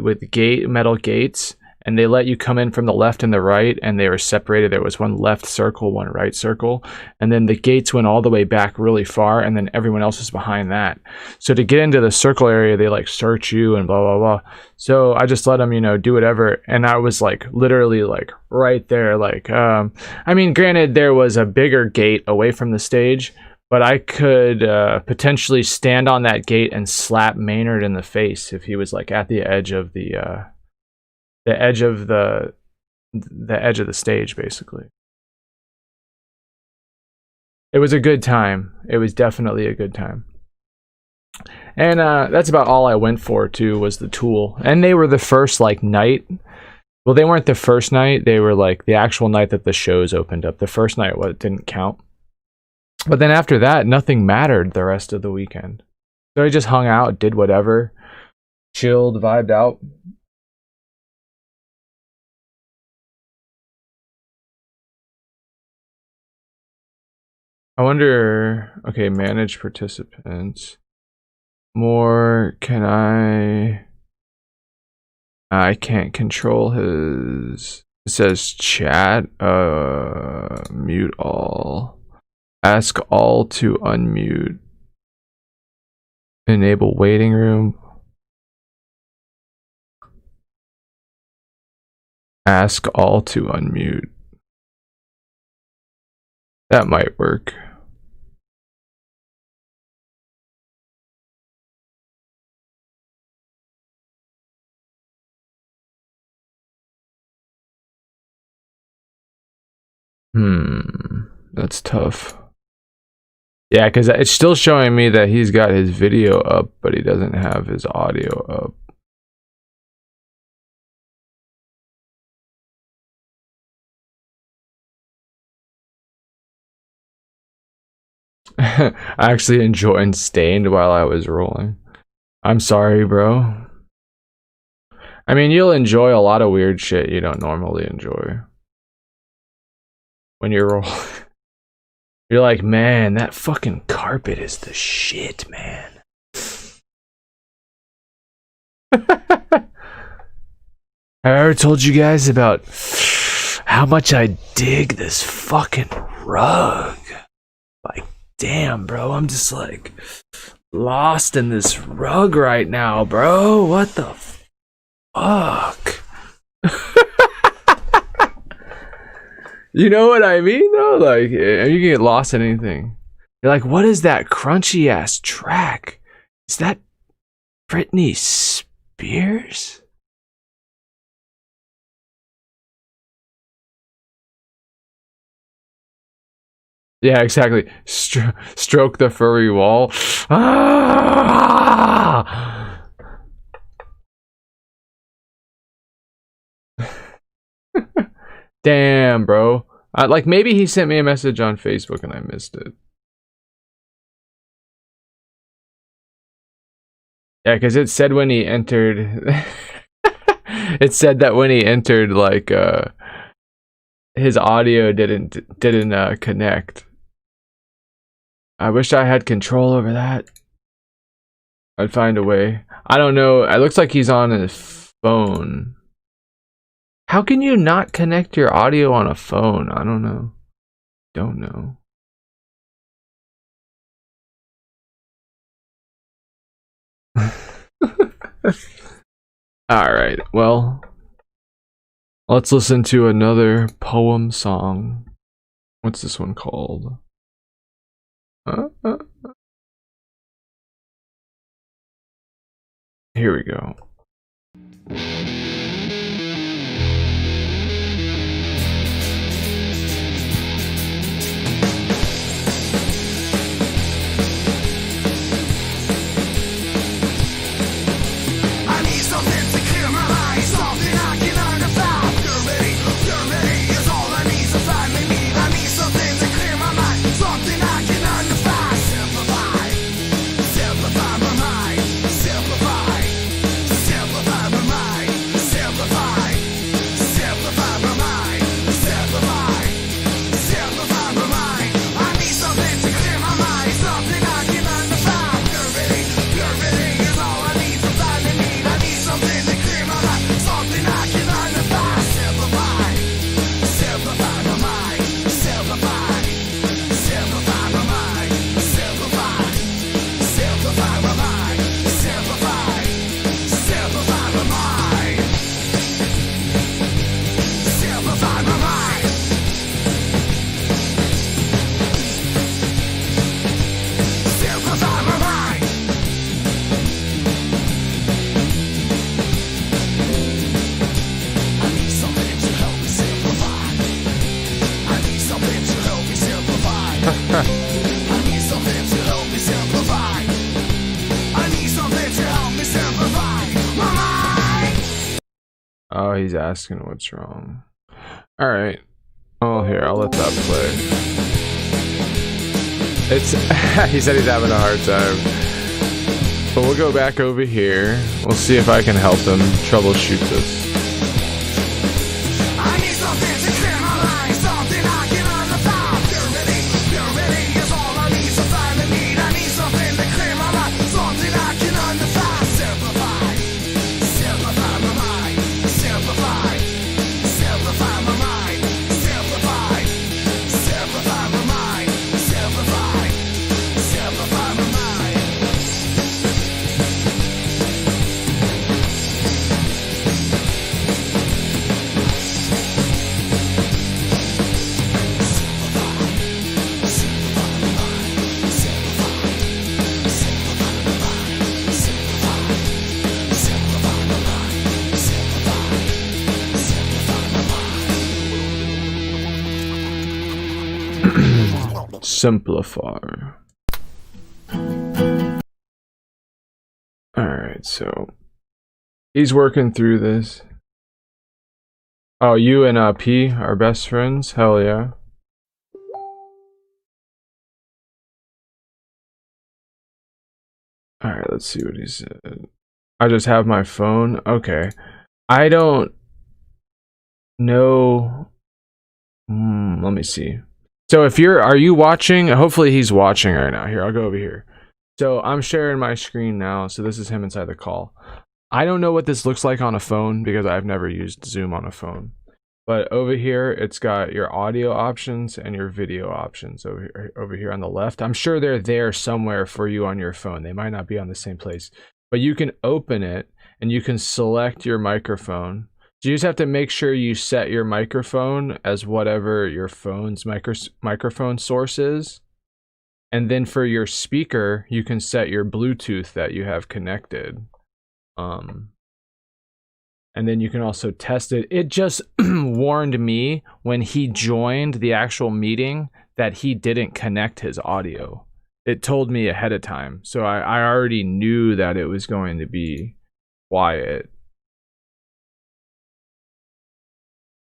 A: metal gates, and they let you come in from the left and the right, and they were separated. There was one left circle, one right circle, and then the gates went all the way back really far, and then everyone else was behind that. So to get into the circle area, they like search you and blah blah blah. So I just let them, you know, do whatever, and I was like literally like right there. Like I mean, granted, there was a bigger gate away from the stage, but I could potentially stand on that gate and slap Maynard in the face if he was like at the edge of the edge of the stage, basically. It was a good time. It was definitely a good time. And that's about all I went for too, was the Tool. And they were the first like night. Well, they weren't the first night. They were like the actual night that the shows opened up. The first night didn't count. But then after that, nothing mattered the rest of the weekend. So I just hung out, did whatever, chilled, vibed out. I wonder, okay, manage participants. More, I can't control his, it says chat, mute all. Ask all to unmute. Enable waiting room. Ask all to unmute. That might work. That's tough. Yeah, because it's still showing me that he's got his video up, but he doesn't have his audio up. I actually enjoyed Stained while I was rolling. I'm sorry, bro. I mean, you'll enjoy a lot of weird shit you don't normally enjoy when you're rolling. You're like, man, that fucking carpet is the shit, man. Have I ever told you guys about how much I dig this fucking rug. Like, damn, bro, I'm just like lost in this rug right now, bro. What the fuck? You know what I mean, though? Like, you can get lost in anything. You're like, what is that crunchy ass track? Is that Britney Spears? Yeah, exactly. Stroke the furry wall. Ah! Damn, bro. Like, maybe he sent me a message on Facebook and I missed it. Yeah, because it said when he entered... it said that when he entered, like, his audio didn't connect. I wish I had control over that. I'd find a way. I don't know. It looks like he's on his phone. How can you not connect your audio on a phone? I don't know. Don't know. Alright, well, let's listen to another P.O.A.M song. What's this one called? Here we go. Oh, he's asking what's wrong. Alright. Oh, here, I'll let that play. It's... he said he's having a hard time. But we'll go back over here. We'll see if I can help him troubleshoot this. Simplify. Alright, so he's working through this. Oh, you and P are best friends? Hell yeah. Alright, let's see what he said. I just have my phone. Okay. I don't know. Let me see. So if are you watching? Hopefully he's watching right now. Here, I'll go over here. So I'm sharing my screen now. So this is him inside the call. I don't know what this looks like on a phone because I've never used Zoom on a phone. But over here, it's got your audio options and your video options over here on the left. I'm sure they're there somewhere for you on your phone. They might not be on the same place. But you can open it and you can select your microphone. So you just have to make sure you set your microphone as whatever your phone's microphone source is. And then for your speaker, you can set your Bluetooth that you have connected. And then you can also test it. It just warned me when he joined the actual meeting that he didn't connect his audio. It told me ahead of time. So I already knew that it was going to be quiet.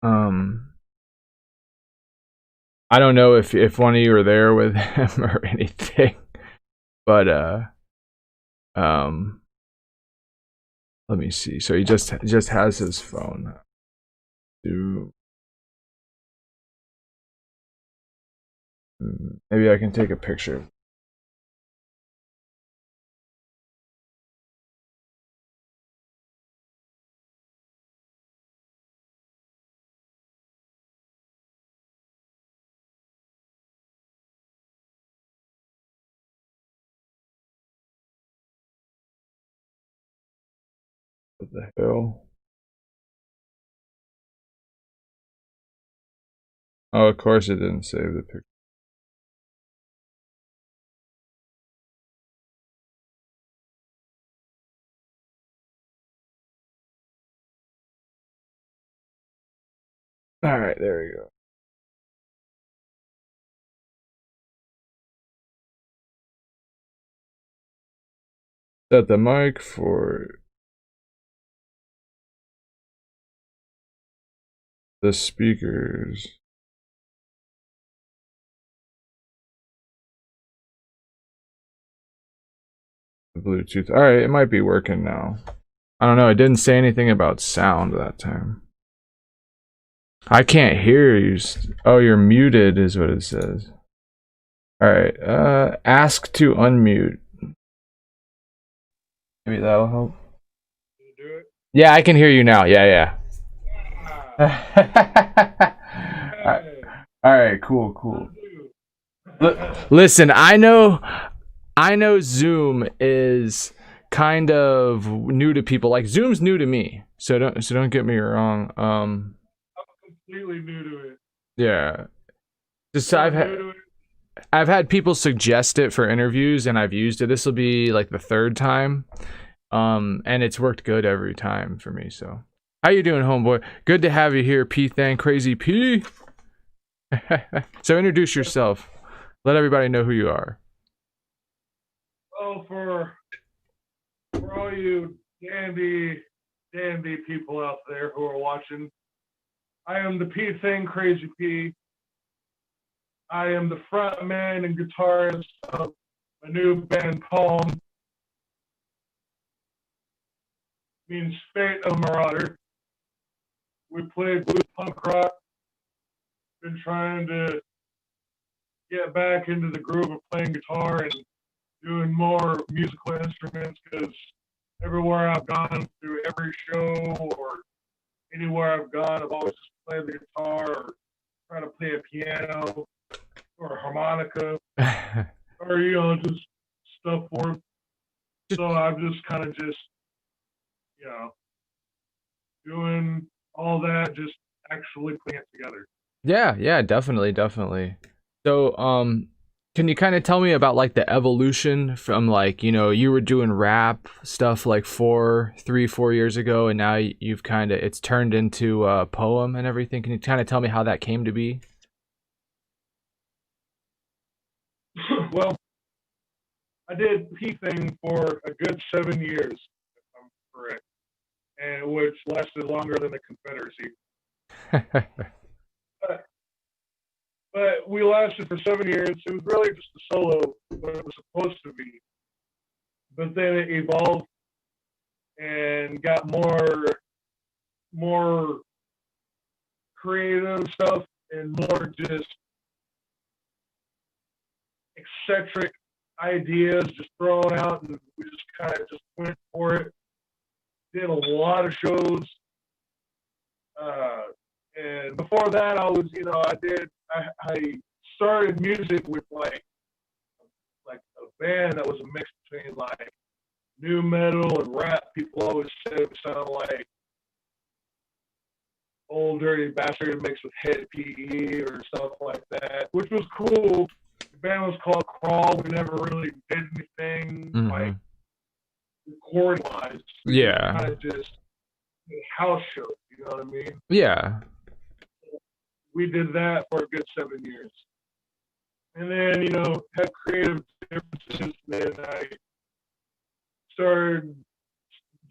A: I don't know if one of you were there with him or anything, but let me see. So he just has his phone. Maybe I can take a picture. What the hell? Oh, of course it didn't save the picture. All right, there we go. Set the mic for the speakers. The Bluetooth. All right, it might be working now. I don't know. It didn't say anything about sound that time. I can't hear you. Oh, you're muted is what it says. All right. Ask to unmute. Maybe that'll help.
F: Can you do it?
A: Yeah, I can hear you now. Yeah. All right. Cool. Listen, I know Zoom is kind of new to people. Like Zoom's new to me. So don't get me wrong.
F: I'm completely new to it.
A: Yeah. Just I've had people suggest it for interviews and I've used it. This will be like the third time. And it's worked good every time for me. So how you doing, homeboy? Good to have you here, Thang, Crazy P. So introduce yourself. Let everybody know who you are.
F: Well, for all you dandy people out there who are watching, I am the Thang, Crazy P. I am the front man and guitarist of a new band, P.O.A.M. Means Fate of Marauder. We play blues punk rock. Been trying to get back into the groove of playing guitar and doing more musical instruments because everywhere I've gone through every show or anywhere I've gone, I've always just played the guitar or try to play a piano or a harmonica or, just stuff for it. So I'm just kind of doing all that, just actually putting it together.
A: Yeah, definitely. So, can you kind of tell me about like the evolution from like, you were doing rap stuff like 4 years ago, and now you've it's turned into P.O.A.M. and everything. Can you kind of tell me how that came to be?
F: Well, I did Thang for a good 7 years, if I'm correct, and which lasted longer than the Confederacy. But we lasted for 7 years. It was really just a solo, what it was supposed to be. But then it evolved and got more creative stuff and more just eccentric ideas just thrown out, and we just kind of just went for it. Did a lot of shows, and And before that, I started music with like a band that was a mix between like new metal and rap. People always said it sounded like Old Dirty Bastard mixed with Head PE or stuff like that, which was cool. The band was called Crawl. We never really did anything like recording wise.
A: Yeah.
F: Kind of just did house shows, you know what I mean?
A: Yeah.
F: We did that for a good 7 years. And then, had creative differences. Then I started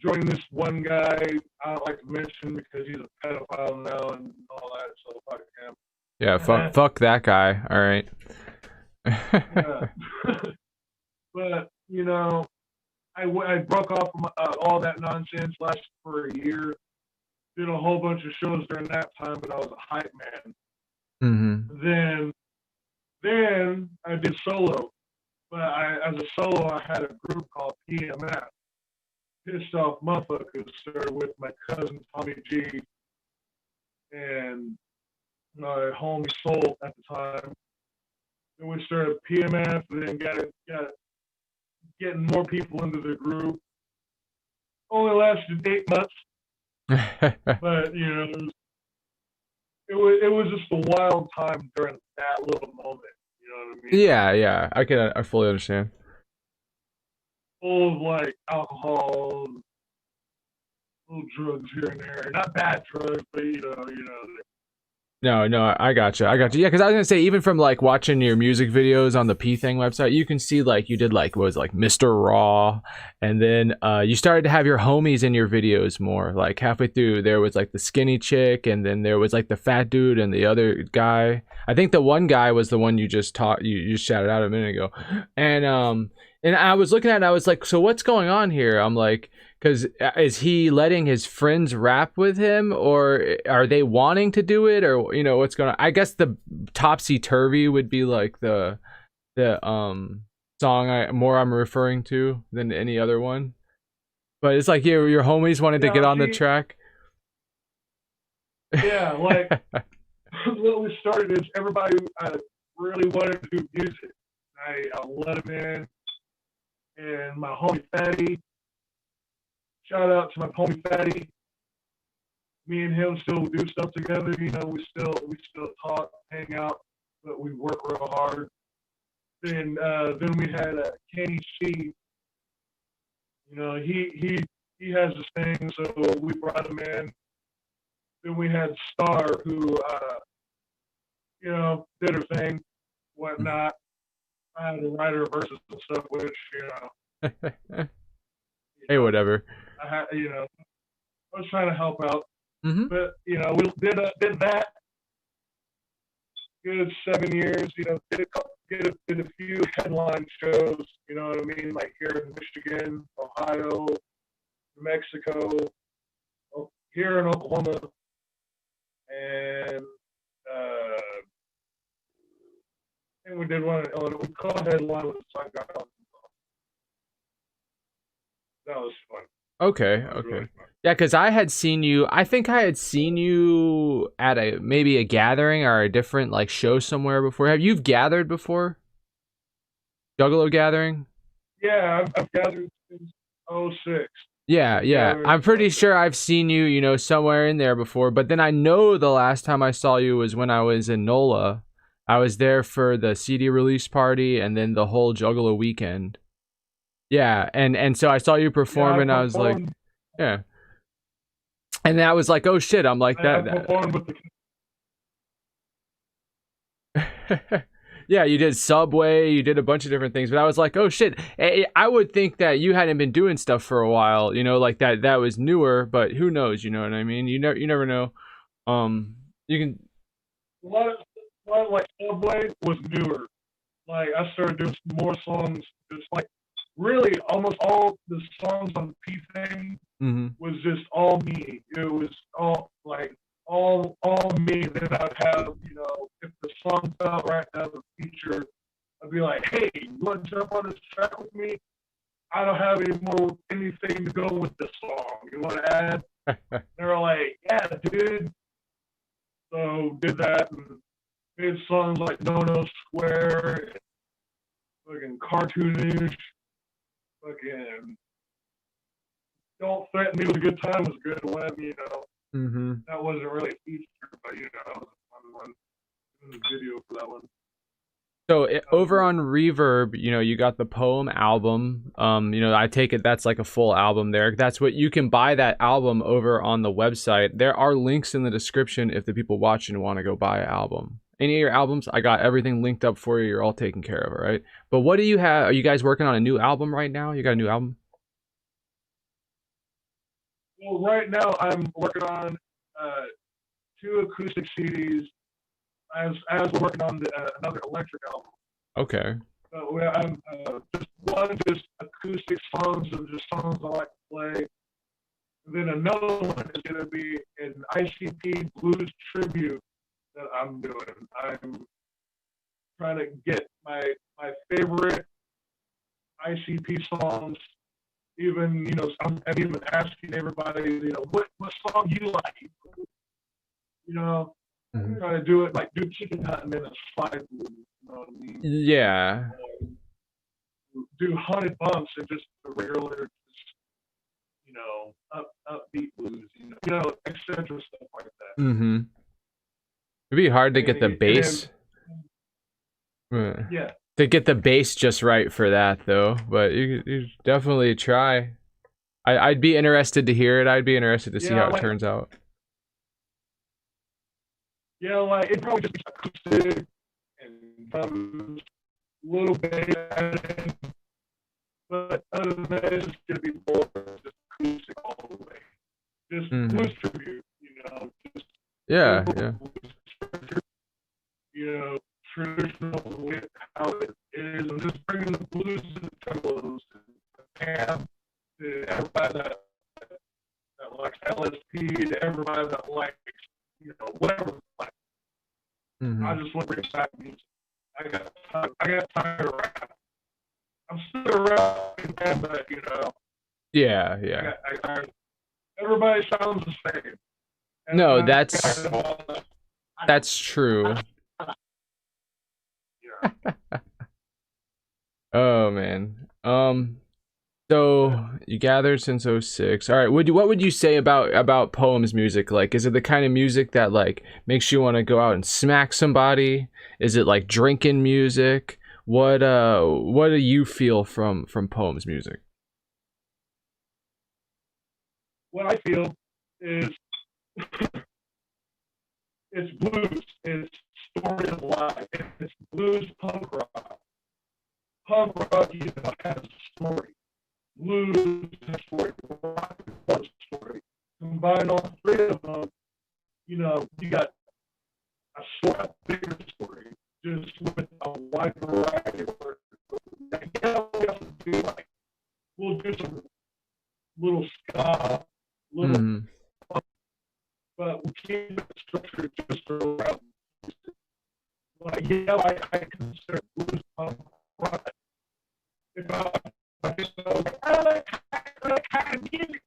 F: joining this one guy I don't like to mention because he's a pedophile now and all that, so fuck him.
A: Yeah, fuck that guy. All right.
F: Yeah. But, I broke off from all that nonsense, lasted for a year, did a whole bunch of shows during that time, but I was a hype man. Then I did solo. But as a solo, I had a group called P.O.A.M. Pissed Off Motherfuckers, started with my cousin Tommy G and my homie Soul at the time. Then we started PMF, and then got getting more people into the group. Only lasted 8 months, but it was just a wild time during that little moment. You know what I mean?
A: Yeah. I fully understand.
F: Full of like alcohol, little drugs here and there. Not bad drugs, but
A: No, I got you. Yeah, because I was gonna say, even from like watching your music videos on the Thang website, you can see like you did like what was it, like Mr. Raw, and then you started to have your homies in your videos more. Like halfway through, there was like the skinny chick, and then there was like the fat dude and the other guy. I think the one guy was the one you just shouted out a minute ago, and I was looking at it, I was like, so what's going on here? I'm like, because is he letting his friends rap with him, or are they wanting to do it, or what's going on? I guess the Topsy Turvy would be like the song I'm referring to than any other one. But it's like your homies wanted to get on the track.
F: Yeah, like what we started is everybody really wanted to do music. I let him in, and my homie Fatty. Shout out to my homie Fatty. Me and him still do stuff together. We still talk, hang out, but we work real hard. Then we had Kenny C. He has this thing, so we brought him in. Then we had Star, who did her thing, whatnot. I had to write her verses and stuff, which
A: hey, whatever.
F: I was trying to help out, but we did that. Good 7 years. Did a few headline shows. You know what I mean? Like here in Michigan, Ohio, New Mexico, here in Oklahoma, and we did one in Illinois. We called headline with the song. That was fun.
A: Okay. Really, yeah, because I had seen you. I think I had seen you at maybe a gathering or a different like show somewhere before. Have you gathered before? Juggalo gathering?
F: Yeah, I've gathered since 2006.
A: Yeah. I'm pretty sure I've seen you, somewhere in there before. But then I know the last time I saw you was when I was in NOLA. I was there for the CD release party and then the whole Juggalo weekend. Yeah, and so I saw you perform, and I was like, yeah. And then I was like, oh shit! I'm like that. Yeah, you did Subway, you did a bunch of different things, but I was like, oh shit! I would think that you hadn't been doing stuff for a while, like that was newer, but who knows? You know what I mean? You never know. You can.
F: What like Subway was newer. Like I started doing more songs, just like. Really, almost all the songs on P.O.A.M. was just all me. It was all me. Then I'd have, if the song felt right to have a feature, I'd be like, hey, you want to jump on this track with me? I don't have anything to go with the song. You want to add? They're like, yeah, dude. So did that and made songs like No No Square, fucking cartoonish, fucking Don't Threaten Me with a Good Time was a good one, you know.
A: Mm-hmm.
F: That wasn't really a feature, but you know, it was a fun one. There was a video for that one.
A: So over on Reverb, you know, you got the P.O.A.M album. You know, I take it that's like a full album there. That's what you can buy that album over on the website. There are links in the description if the people watching want to go buy an album. Any of your albums, I got everything linked up for you. You're all taken care of, all right? But what do you have? Are you guys working on a new album right now? You got a new album?
F: Well, right now I'm working on 2 acoustic CDs as we're working on another electric album.
A: Okay.
F: I'm just acoustic songs of just songs I like to play. And then another one is going to be an ICP blues tribute that I'm doing. I'm trying to get my favorite ICP songs. Even, you know, I'm even asking everybody, you know, what song you like? You know, trying to do it like do chicken hunting in a slide blues. You know what I mean?
A: Yeah.
F: Do Haunted Bumps and just the regular, just, you know, upbeat blues, you know, etc. stuff like that.
A: Mm-hmm. It'd be hard to get the bass.
F: Yeah.
A: To get the bass just right for that, though. But you definitely try. I'd be interested to hear it. I'd be interested to see how it turns out.
F: Yeah, like it probably just be acoustic and drums, a little bass added, but other than that, it's just gonna be more just acoustic all the way. Just blues tribute, you know. Just
A: Yeah.
F: You know, traditional with how it is, and just bringing the blues to the tempos and to everybody that likes LSP, to everybody that likes, you know, whatever. Like, I just want to bring back music. I got tired of rap. I'm still rapping, but you know.
A: Yeah.
F: Everybody sounds the same. And
A: No, that's true. Oh man. So you gathered since 06. All right. What would you say about P.O.A.M's music? Like, is it the kind of music that like makes you want to go out and smack somebody? Is it like drinking music? What do you feel from P.O.A.M's music?
F: What I feel is it's blues. It's story of life. It's blues punk rock. Punk rock, you know, has a story. Blues has a story. Rock has a story. Combine all 3 of them, you know, you got a story, a bigger story, just with a wide variety of work. Yeah, we also do like we'll do some little ska, little, but we keep it structured just around. Like, yeah, I consider blues punk rock. If I just go like, I like kind of music,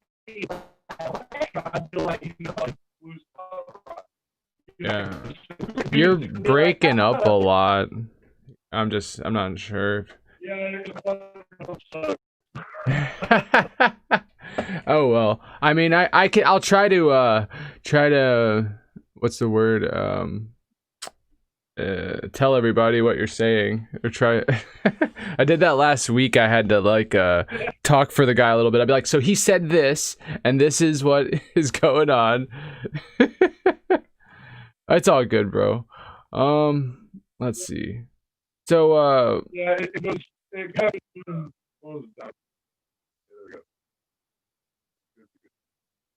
F: I feel like, you know, like blues punk rock.
A: Yeah. You're breaking up a lot. I'm not sure.
F: Yeah,
A: Oh well. I mean, I'll try to what's the word? Tell everybody what you're saying, or try. I did that last week. I had to like talk for the guy a little bit. I'd be like, so he said this, and this is what is going on. It's all good, bro. Let's see. So
F: yeah, it kind of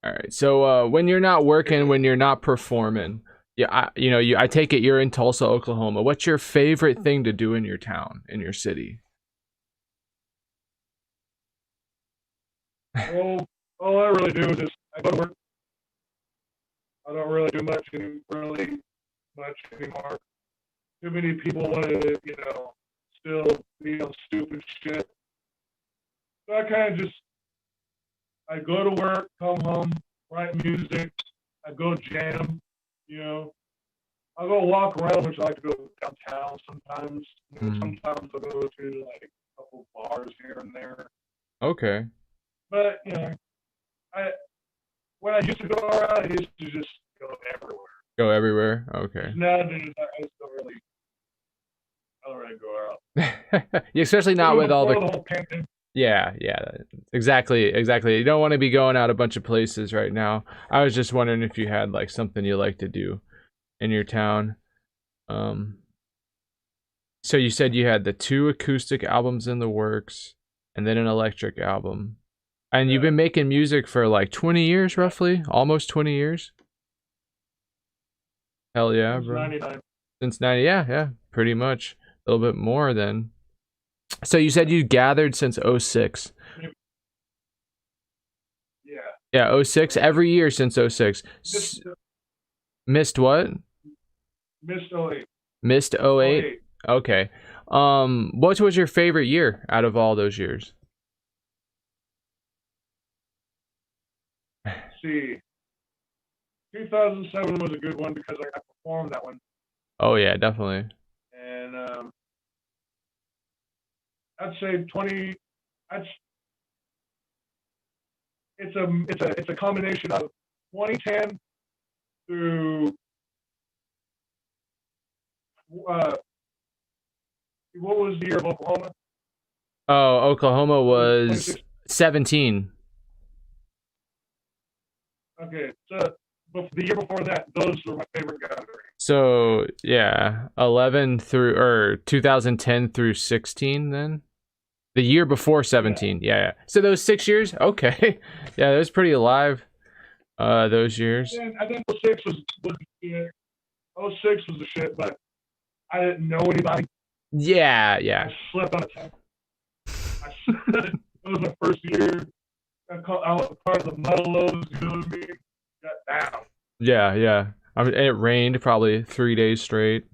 A: all right. So when you're not working, when you're not performing, yeah, I take it you're in Tulsa, Oklahoma. What's your favorite thing to do in your town, in your city?
F: all I really do is just I go to work. I don't really do much anymore. Too many people want to, you know, still be on stupid shit. So I kind of just I go to work, come home, write music. I go jam, you know. I'll go walk around, which I like to go downtown sometimes.
A: Mm.
F: Sometimes I'll go to like a couple bars here and there.
A: Okay.
F: But when I used to go around, I used to just go everywhere.
A: Go everywhere. Okay.
F: Nowadays, I just I don't really go out.
A: Yeah, especially not with all the.
F: whole pandemic.
A: Yeah, exactly. You don't want to be going out a bunch of places right now. I was just wondering if you had like something you like to do in your town. So you said you had the 2 acoustic albums in the works, and then an electric album, and you've been making music for like 20 years, roughly, almost 20 years. Hell yeah,
F: Since
A: bro.
F: 99.
A: Since 90, yeah, pretty much. A little bit more then. So you said you gathered since 06.
F: Yeah.
A: Yeah, 06, every year since 06. Missed what?
F: Missed 08.
A: Missed 08? Okay. What was your favorite year out of all those years?
F: Let's see. 2007 was a good one because I performed that one.
A: Oh yeah, definitely.
F: And I'd say 20. It's a combination of 2010 through what was the year of Oklahoma?
A: Oh, Oklahoma was 17.
F: Okay, so the year before that, those were my favorite gatherings.
A: So yeah, 11 through or 2010 through 16 then. The year before 17, yeah. So those 6 years, okay, yeah, that was pretty alive. Those years.
F: I think 06 was the shit. 06 was the shit, but I didn't know anybody.
A: Yeah.
F: I slept on a tent. It was my first year. I was part of the muddles, you know what I mean? Got down.
A: Yeah. I mean, it rained probably 3 days straight.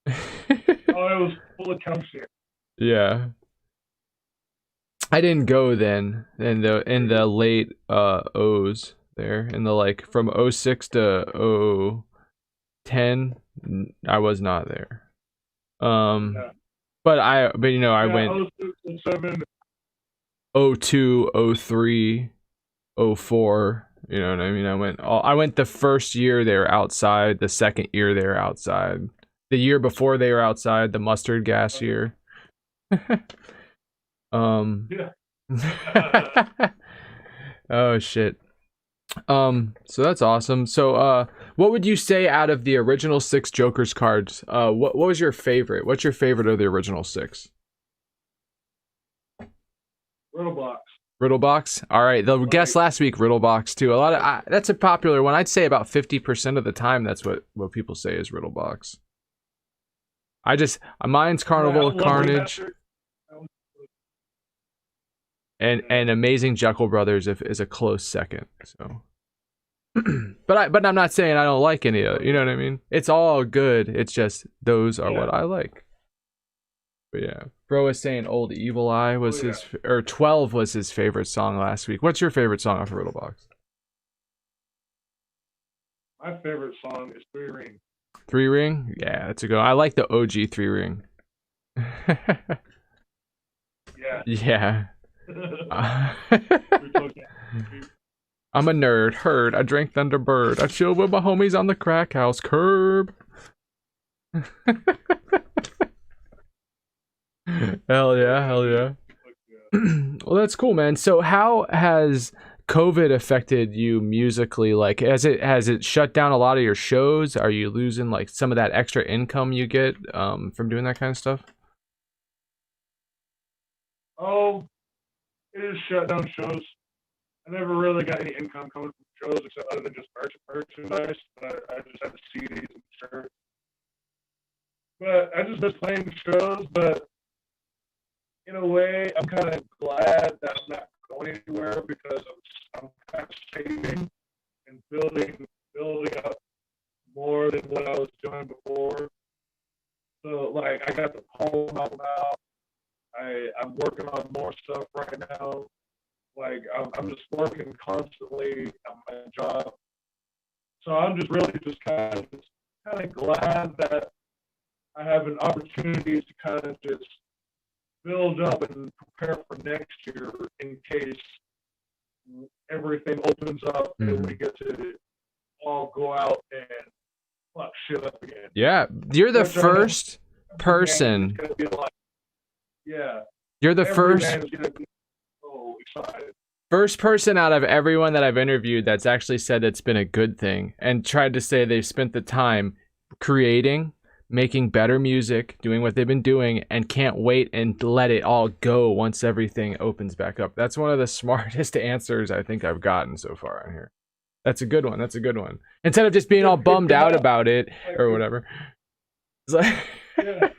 F: Oh, it was full of cow shit.
A: Yeah. I didn't go then in the late O's there in the like from 06 to 010 I was not there. But I went
F: 07.
A: 02, 03, 04, you know what I mean? I went the first year they were outside, the second year they were outside. The year before they were outside, the mustard gas year.
F: Yeah.
A: Oh shit. So that's awesome. So what would you say out of the original 6 Joker's cards? What was your favorite? What's your favorite of the original 6? Riddle box. All right. The guest last week, riddle box too. That's a popular one. I'd say about 50% of the time that's what people say is riddle box. Mine's Carnival Carnage. And Amazing Jekyll Brothers is a close second. So, but I'm not saying I don't like any of it. You know what I mean? It's all good. It's just those are what I like. But yeah, bro was saying "Old Evil Eye" was his, or 12 was his favorite song last week. What's your favorite song off of Riddle Box?
F: My favorite song is 3 Ring.
A: 3 Ring? Yeah, that's a good one. I like the OG 3 Ring.
F: Yeah.
A: Yeah. I'm a nerd. Heard. I drank Thunderbird. I chilled with my homies on the crack house curb. Hell yeah. Well, that's cool, man. So how has COVID affected you musically? Like, has it shut down a lot of your shows? Are you losing like some of that extra income you get from doing that kind of stuff?
F: Oh, it has shut down shows. I never really got any income coming from shows except other than just merchandise. I just had the CDs and shirts. But I just miss playing shows. But in a way, I'm kind of glad that I'm not going anywhere because I'm kind of saving and building up more than what I was doing before. So, like, I got the poem album out. I'm working on more stuff right now. Like, I'm just working constantly on my job. So I'm just really just kind of kind of glad that I have an opportunity to kind of just build up and prepare for next year in case everything opens up and we get to all go out and fuck shit up again.
A: Yeah, you're the
F: Which
A: first person.
F: Like, yeah.
A: You're the
F: Every
A: first.
F: man is gonna be so excited.
A: First person out of everyone that I've interviewed that's actually said it's been a good thing and tried to say they've spent the time creating, making better music, doing what they've been doing, and can't wait and let it all go once everything opens back up. That's one of the smartest answers I think I've gotten so far on here. That's a good one. That's a good one. Instead of just being all bummed out about it or whatever. It's like
F: yeah.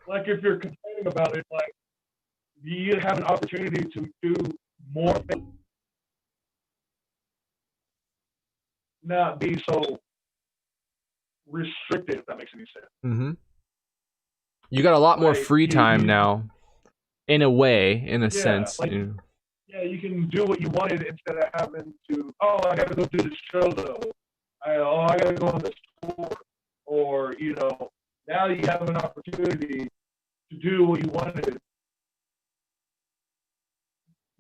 F: Like if you're complaining about it, like you have an opportunity to do more things, not be so restricted, if that makes any sense.
A: Mm-hmm. You got a lot more
F: Like,
A: free time now, in a way, in a sense.
F: Like, yeah, you can do what you wanted instead of having to, oh, I gotta go do this show though. I gotta go on this tour. Or, you know, now you have an opportunity to do what you wanted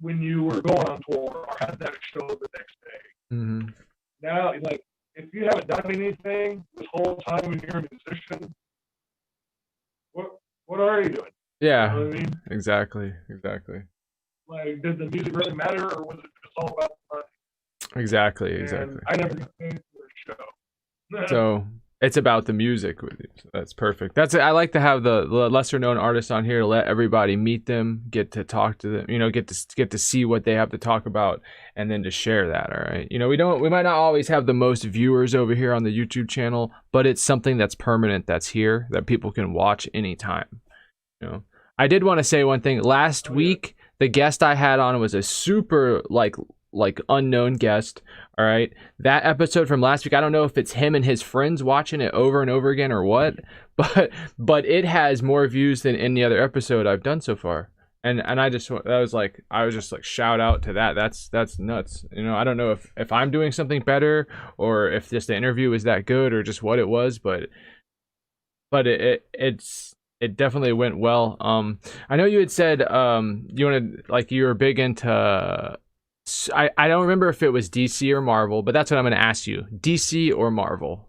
F: when you were going on tour or had that show the next day.
A: Mm-hmm.
F: Now, like, if you haven't done anything this whole time and you're a musician, what are you doing?
A: Yeah,
F: you know what I mean?
A: Exactly.
F: Like, did the music really matter, or was it just all about the money?
A: Exactly.
F: And I never got paid for a show.
A: So it's about the music with you. So that's perfect. I like to have the lesser known artists on here to let everybody meet them, get to talk to them, you know, get to see what they have to talk about, and then to share that. All right. You know, we might not always have the most viewers over here on the YouTube channel, but it's something that's permanent, that's here, that people can watch anytime. You know, I did want to say one thing. Last week, the guest I had on was a super like unknown guest. All right, that episode from last week, I don't know if it's him and his friends watching it over and over again or what, but it has more views than any other episode I've done so far. And I was just like shout out to that. That's nuts. You know, I don't know if I'm doing something better or if just the interview is that good or just what it was, but it definitely went well. I know you had said you wanted, like, you were big into, I don't remember if it was DC or Marvel, but that's what I'm going to ask you. DC or Marvel?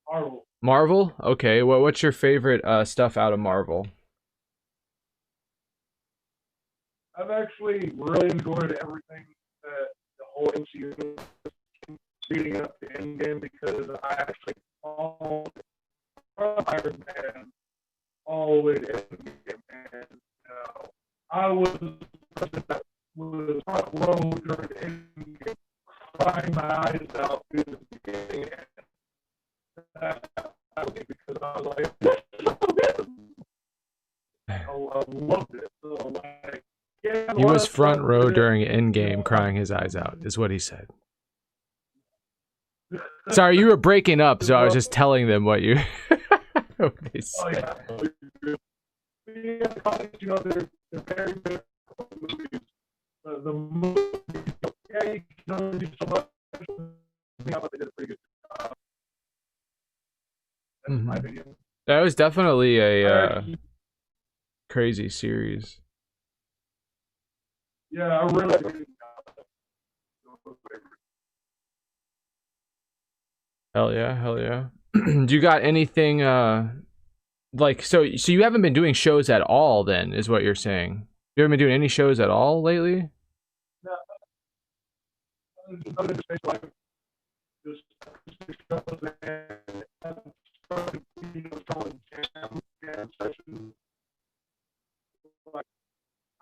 F: Marvel.
A: Marvel? Okay. What's your favorite stuff out of Marvel?
F: I've actually really enjoyed everything that the whole MCU is leading up to Endgame, because I actually followed from Iron Man all the way to Endgame, and I was the person that was front row during Endgame, crying my eyes out through the beginning, and because I was like, this is so good. I loved it. So, like, yeah,
A: He was front row during Endgame, crying his eyes out, is what he said. Sorry, you were breaking up, so I was just telling them what you.
F: Oh yeah. You know, they're very good movies. The movies, yeah, you can only do so much. But they did a pretty good job. That's my opinion.
A: That was definitely a crazy series.
F: Yeah, I really like it.
A: Hell yeah. Do you got anything like, so you haven't been doing shows at all then, is what you're saying? You haven't been doing any shows at all lately?
F: No. Other than space life, just shows and jam sessions. Like,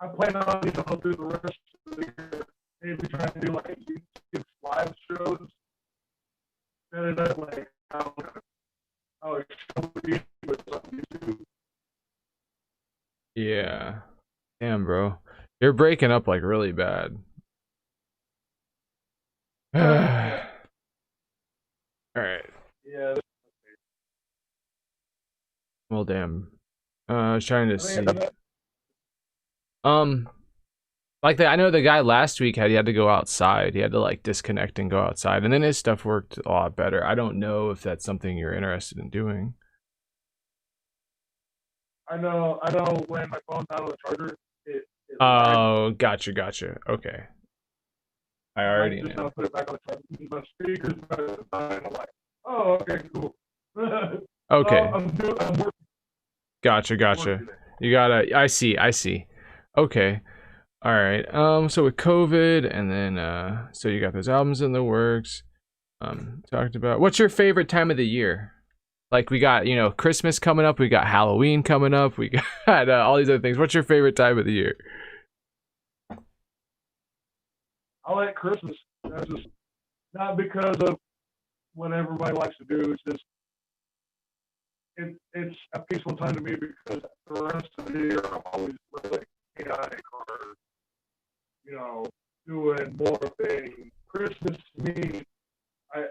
F: I plan on, you know, through the rest of the year, maybe trying to do like YouTube live shows. Set it up like how it should be with YouTube.
A: Yeah. Damn, bro. You're breaking up like really bad. Alright.
F: Yeah.
A: Well, damn. I was trying to see. Like I know the guy last week he had to go outside. He had to like disconnect and go outside, and then his stuff worked a lot better. I don't know if that's something you're interested in doing.
F: I know when my phone's out of the charger, it
A: Oh, gotcha. Okay. I already
F: just
A: know.
F: now put it back on the charger. My speakers are dying. I'm like, oh, okay, cool.
A: Okay.
F: I'm working.
A: Gotcha. You gotta. I see. Okay. All right. So with COVID, and then so you got those albums in the works. Talked about. What's your favorite time of the year? Like we got, Christmas coming up. We got Halloween coming up. We got all these other things. What's your favorite time of the year?
F: I like Christmas. That's just not because of what everybody likes to do. It's just it's a peaceful time to me because the rest of the year I'm always really chaotic or doing more things. Christmas to me, I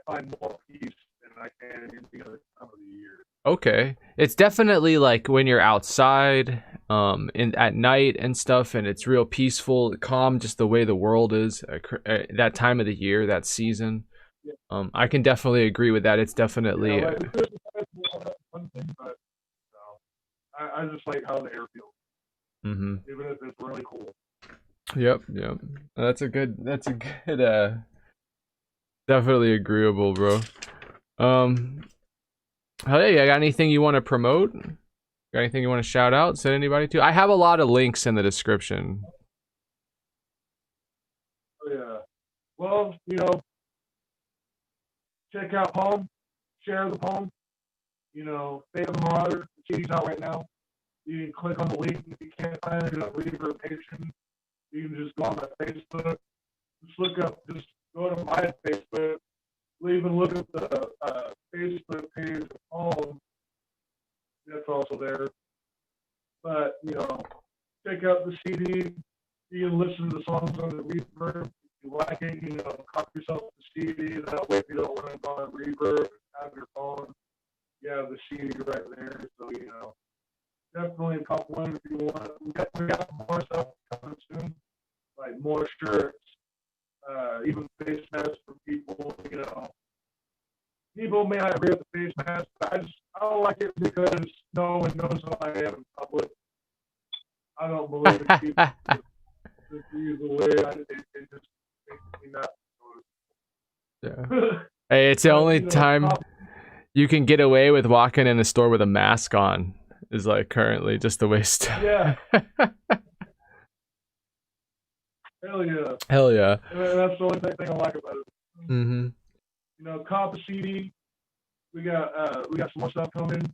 F: find more peace than I can in the other time of the year.
A: Okay, it's definitely like when you're outside, at night and stuff, and it's real peaceful, calm, just the way the world is. That time of the year, that season. I can definitely agree with that. It's definitely.
F: Like the Christmas is one thing, but I just like how the air feels. Even if it's really cool.
A: Yep. That's a good. Definitely agreeable, bro. Hey, I got anything you want to promote? Got anything you want to shout out? Send anybody to? I have a lot of links in the description.
F: Oh, yeah. Well, check out P.O.A.M. Share the P.O.A.M. Fate of the Marauder. The CD's out right now. You can click on the link if you can't find it at ReverbNation. You can just go on my Facebook. Just go to my Facebook. Even look at the Facebook page of P.O.A.M. That's also there. But, check out the CD. You can listen to the songs on the Reverb. If you like it, copy yourself the CD. That way, if you don't want to go on Reverb, have your phone. You have the CD right there. So, definitely cop one if you want. We got more stuff coming soon, like more shirts, even face masks for people. People may not agree with the face mask, but I don't like it because no one knows who I am in public. I don't believe in people just use the way. It just makes me not noticeable.
A: Yeah. Hey, it's the only time you can get away with walking in a store with a mask on. Is like currently just the way stuff.
F: Yeah. Hell yeah. And that's the only thing I like about it. Cop a CD. We got some more stuff coming.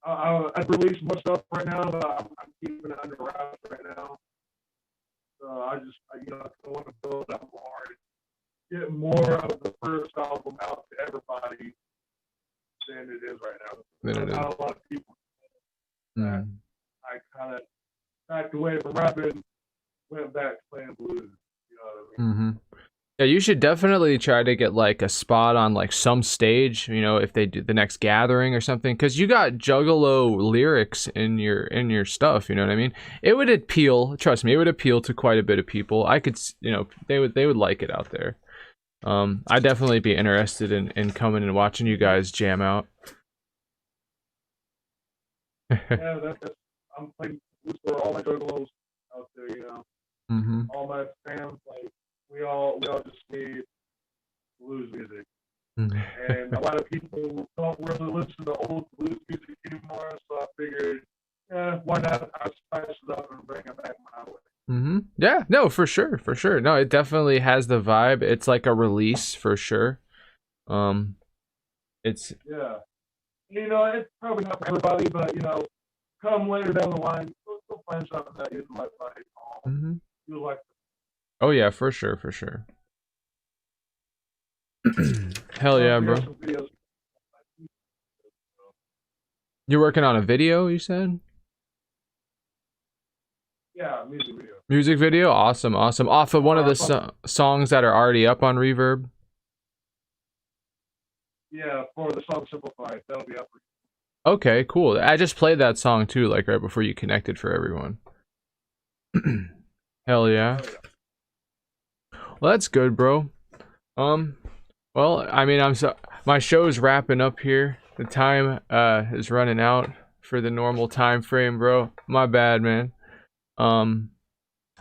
F: I've released more stuff right now, but I'm keeping it under wraps right now. So I want to build up more, get more of the first album out to everybody than it is right now. Not a lot of people. I kind of backed away from rapping, went back to playing blues. You know what I mean?
A: Yeah, you should definitely try to get like a spot on like some stage. If they do the next gathering or something, because you got Juggalo lyrics in your stuff. You know what I mean? It would appeal. Trust me, it would appeal to quite a bit of people. I could, they would like it out there. I'd definitely be interested in coming and watching you guys jam out.
F: Yeah, I'm playing blues for all my juggalos out there, All my fans, like we all just need blues music. And a lot of people don't really listen to old blues music anymore, so I figured, why not I spice it up and bring it back my way.
A: Yeah, no, for sure. No, it definitely has the vibe. It's like a release for sure. It's
F: it's probably not for everybody, but come later down the line, we'll find something that you like. You like.
A: Oh yeah, for sure. Hell yeah, bro. You're working on a video, you said?
F: Yeah, music video.
A: Music video, awesome. Off of one of the songs that are already up on Reverb.
F: Yeah, for the song Simplified, that'll be up.
A: Okay, cool. I just played that song too, like right before you connected for everyone. Hell yeah. Well, that's good, bro. Well, I mean, my show's wrapping up here. The time is running out for the normal time frame, bro. My bad, man.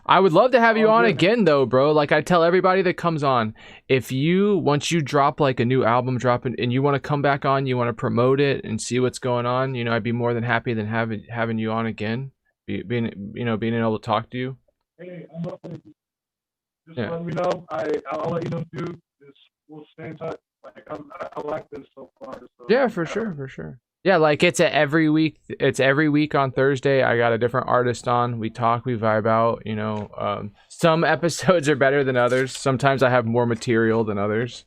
A: I would love to have you on again though, bro. Like I tell everybody that comes on, if you once you drop like a new album and you want to come back on, you want to promote it and see what's going on, you know, I'd be more than happy than having you on again. Being able to talk to you.
F: Hey, I'm up for it. Just
A: Yeah.
F: let me know. I'll let you know too. We'll stay in touch. Like I like this so far. So,
A: Yeah, for sure. Yeah, like it's every week. It's every week on Thursday. I got a different artist on. We talk, we vibe out. You know, some episodes are better than others. Sometimes I have more material than others.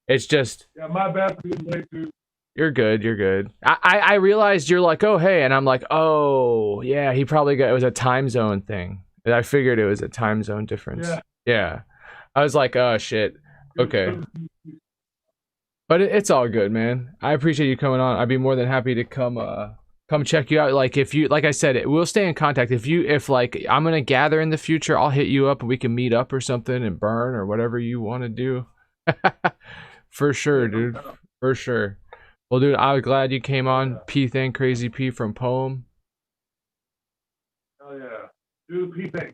A: It's just.
F: Yeah, my bad for being late too.
A: You're good. I realized you're like, oh hey, and I'm like, oh yeah, he probably it was a time zone thing. I figured it was a time zone difference. Yeah. I was like, oh shit. Okay. But it's all good, man. I appreciate you coming on. I'd be more than happy to come check you out. Like if you, like I said, we'll stay in contact. If like I'm gonna gather in the future, I'll hit you up and we can meet up or something and burn or whatever you want to do. For sure, dude. For sure. Well, dude, I'm glad you came on. Thang, Crazy P from P.O.A.M.
F: Oh yeah, do the P thing.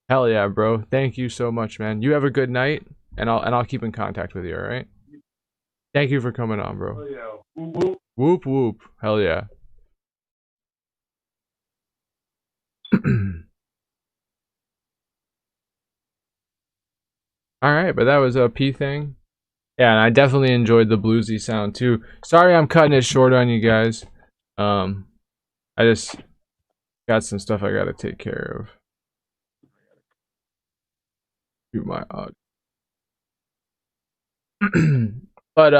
A: Hell yeah, bro. Thank you so much, man. You have a good night, and I'll keep in contact with you. All right. Thank you for coming on, bro.
F: Oh yeah. Whoop whoop.
A: Whoop whoop. Hell yeah. All right, but that was a Thang. Yeah, and I definitely enjoyed the bluesy sound too. Sorry, I'm cutting it short on you guys. I just got some stuff I gotta take care of. Do my audio. But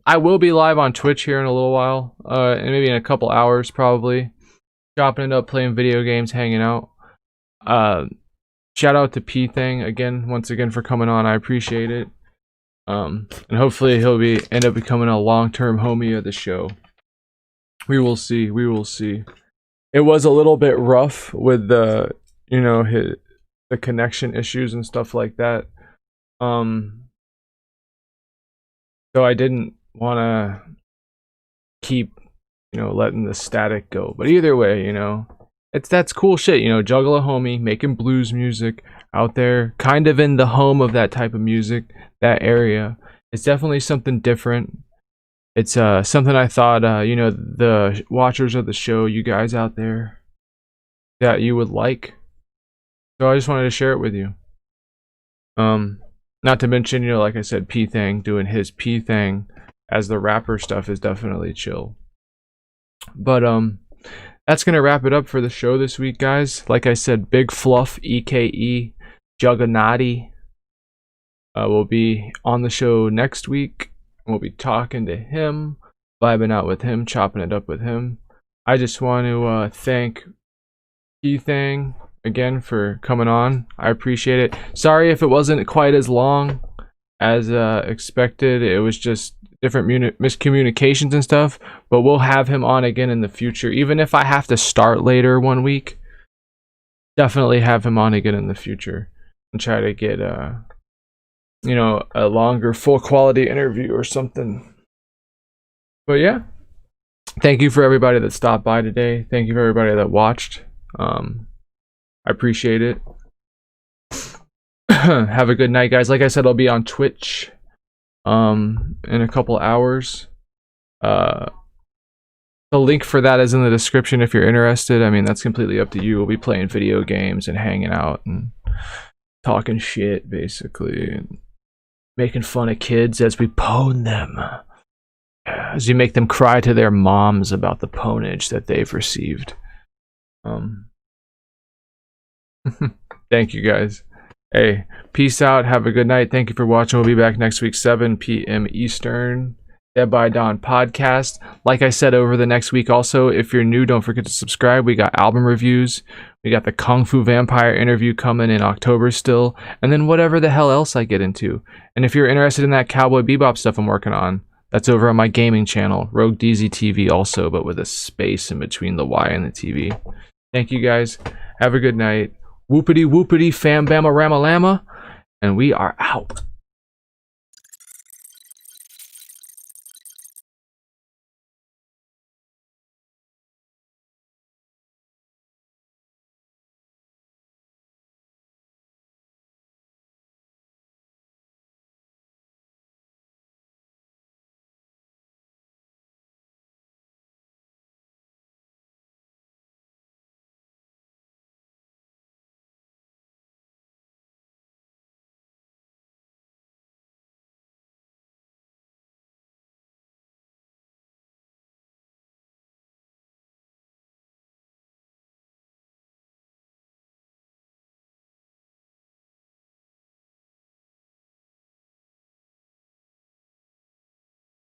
A: I will be live on Twitch here in a little while, and maybe in a couple hours probably. Chopping it up, playing video games, hanging out. Shout out to Thang again, once again for coming on. I appreciate it. And hopefully he'll end up becoming a long-term homie of the show. We will see. It was a little bit rough with the connection issues and stuff like that. So I didn't want to keep, letting the static go. But either way, that's cool shit. Juggle a homie, making blues music out there, kind of in the home of that type of music, that area. It's definitely something different. It's something I thought, the watchers of the show, you guys out there, that you would like. So I just wanted to share it with you. Not to mention, like I said, Thang doing his Thang as the rapper stuff is definitely chill. But that's gonna wrap it up for the show this week, guys. Like I said, Big Fluff, EKE, Juggernauty will be on the show next week. We'll be talking to him, vibing out with him, chopping it up with him. I just want to thank Thang again for coming on. I appreciate it. Sorry if it wasn't quite as long as expected. It was just different miscommunications and stuff, but we'll have him on again in the future. Even if I have to start later one week, definitely have him on again in the future and try to get a longer full quality interview or something. But yeah, thank you for everybody that stopped by today. Thank you for everybody that watched. I appreciate it. Have a good night, guys. Like I said, I'll be on Twitch in a couple hours. The link for that is in the description if you're interested. I mean, that's completely up to you. We'll be playing video games and hanging out and talking shit, basically, and making fun of kids as we pwn them, as you make them cry to their moms about the pwnage that they've received. Thank you, guys. Hey, peace out. Have a good night. Thank you for watching. We'll be back next week, 7 p.m. Eastern. Dead by Dawn podcast. Like I said, over the next week also, if you're new, don't forget to subscribe. We got album reviews. We got the Kung Fu Vampire interview coming in October still. And then whatever the hell else I get into. And if you're interested in that Cowboy Bebop stuff I'm working on, That's over on my gaming channel, Rogue Deezy TV also, but with a space in between the Y and the TV. Thank you guys. Have a good night. Whoopity whoopity fam bama rama lama. And we are out.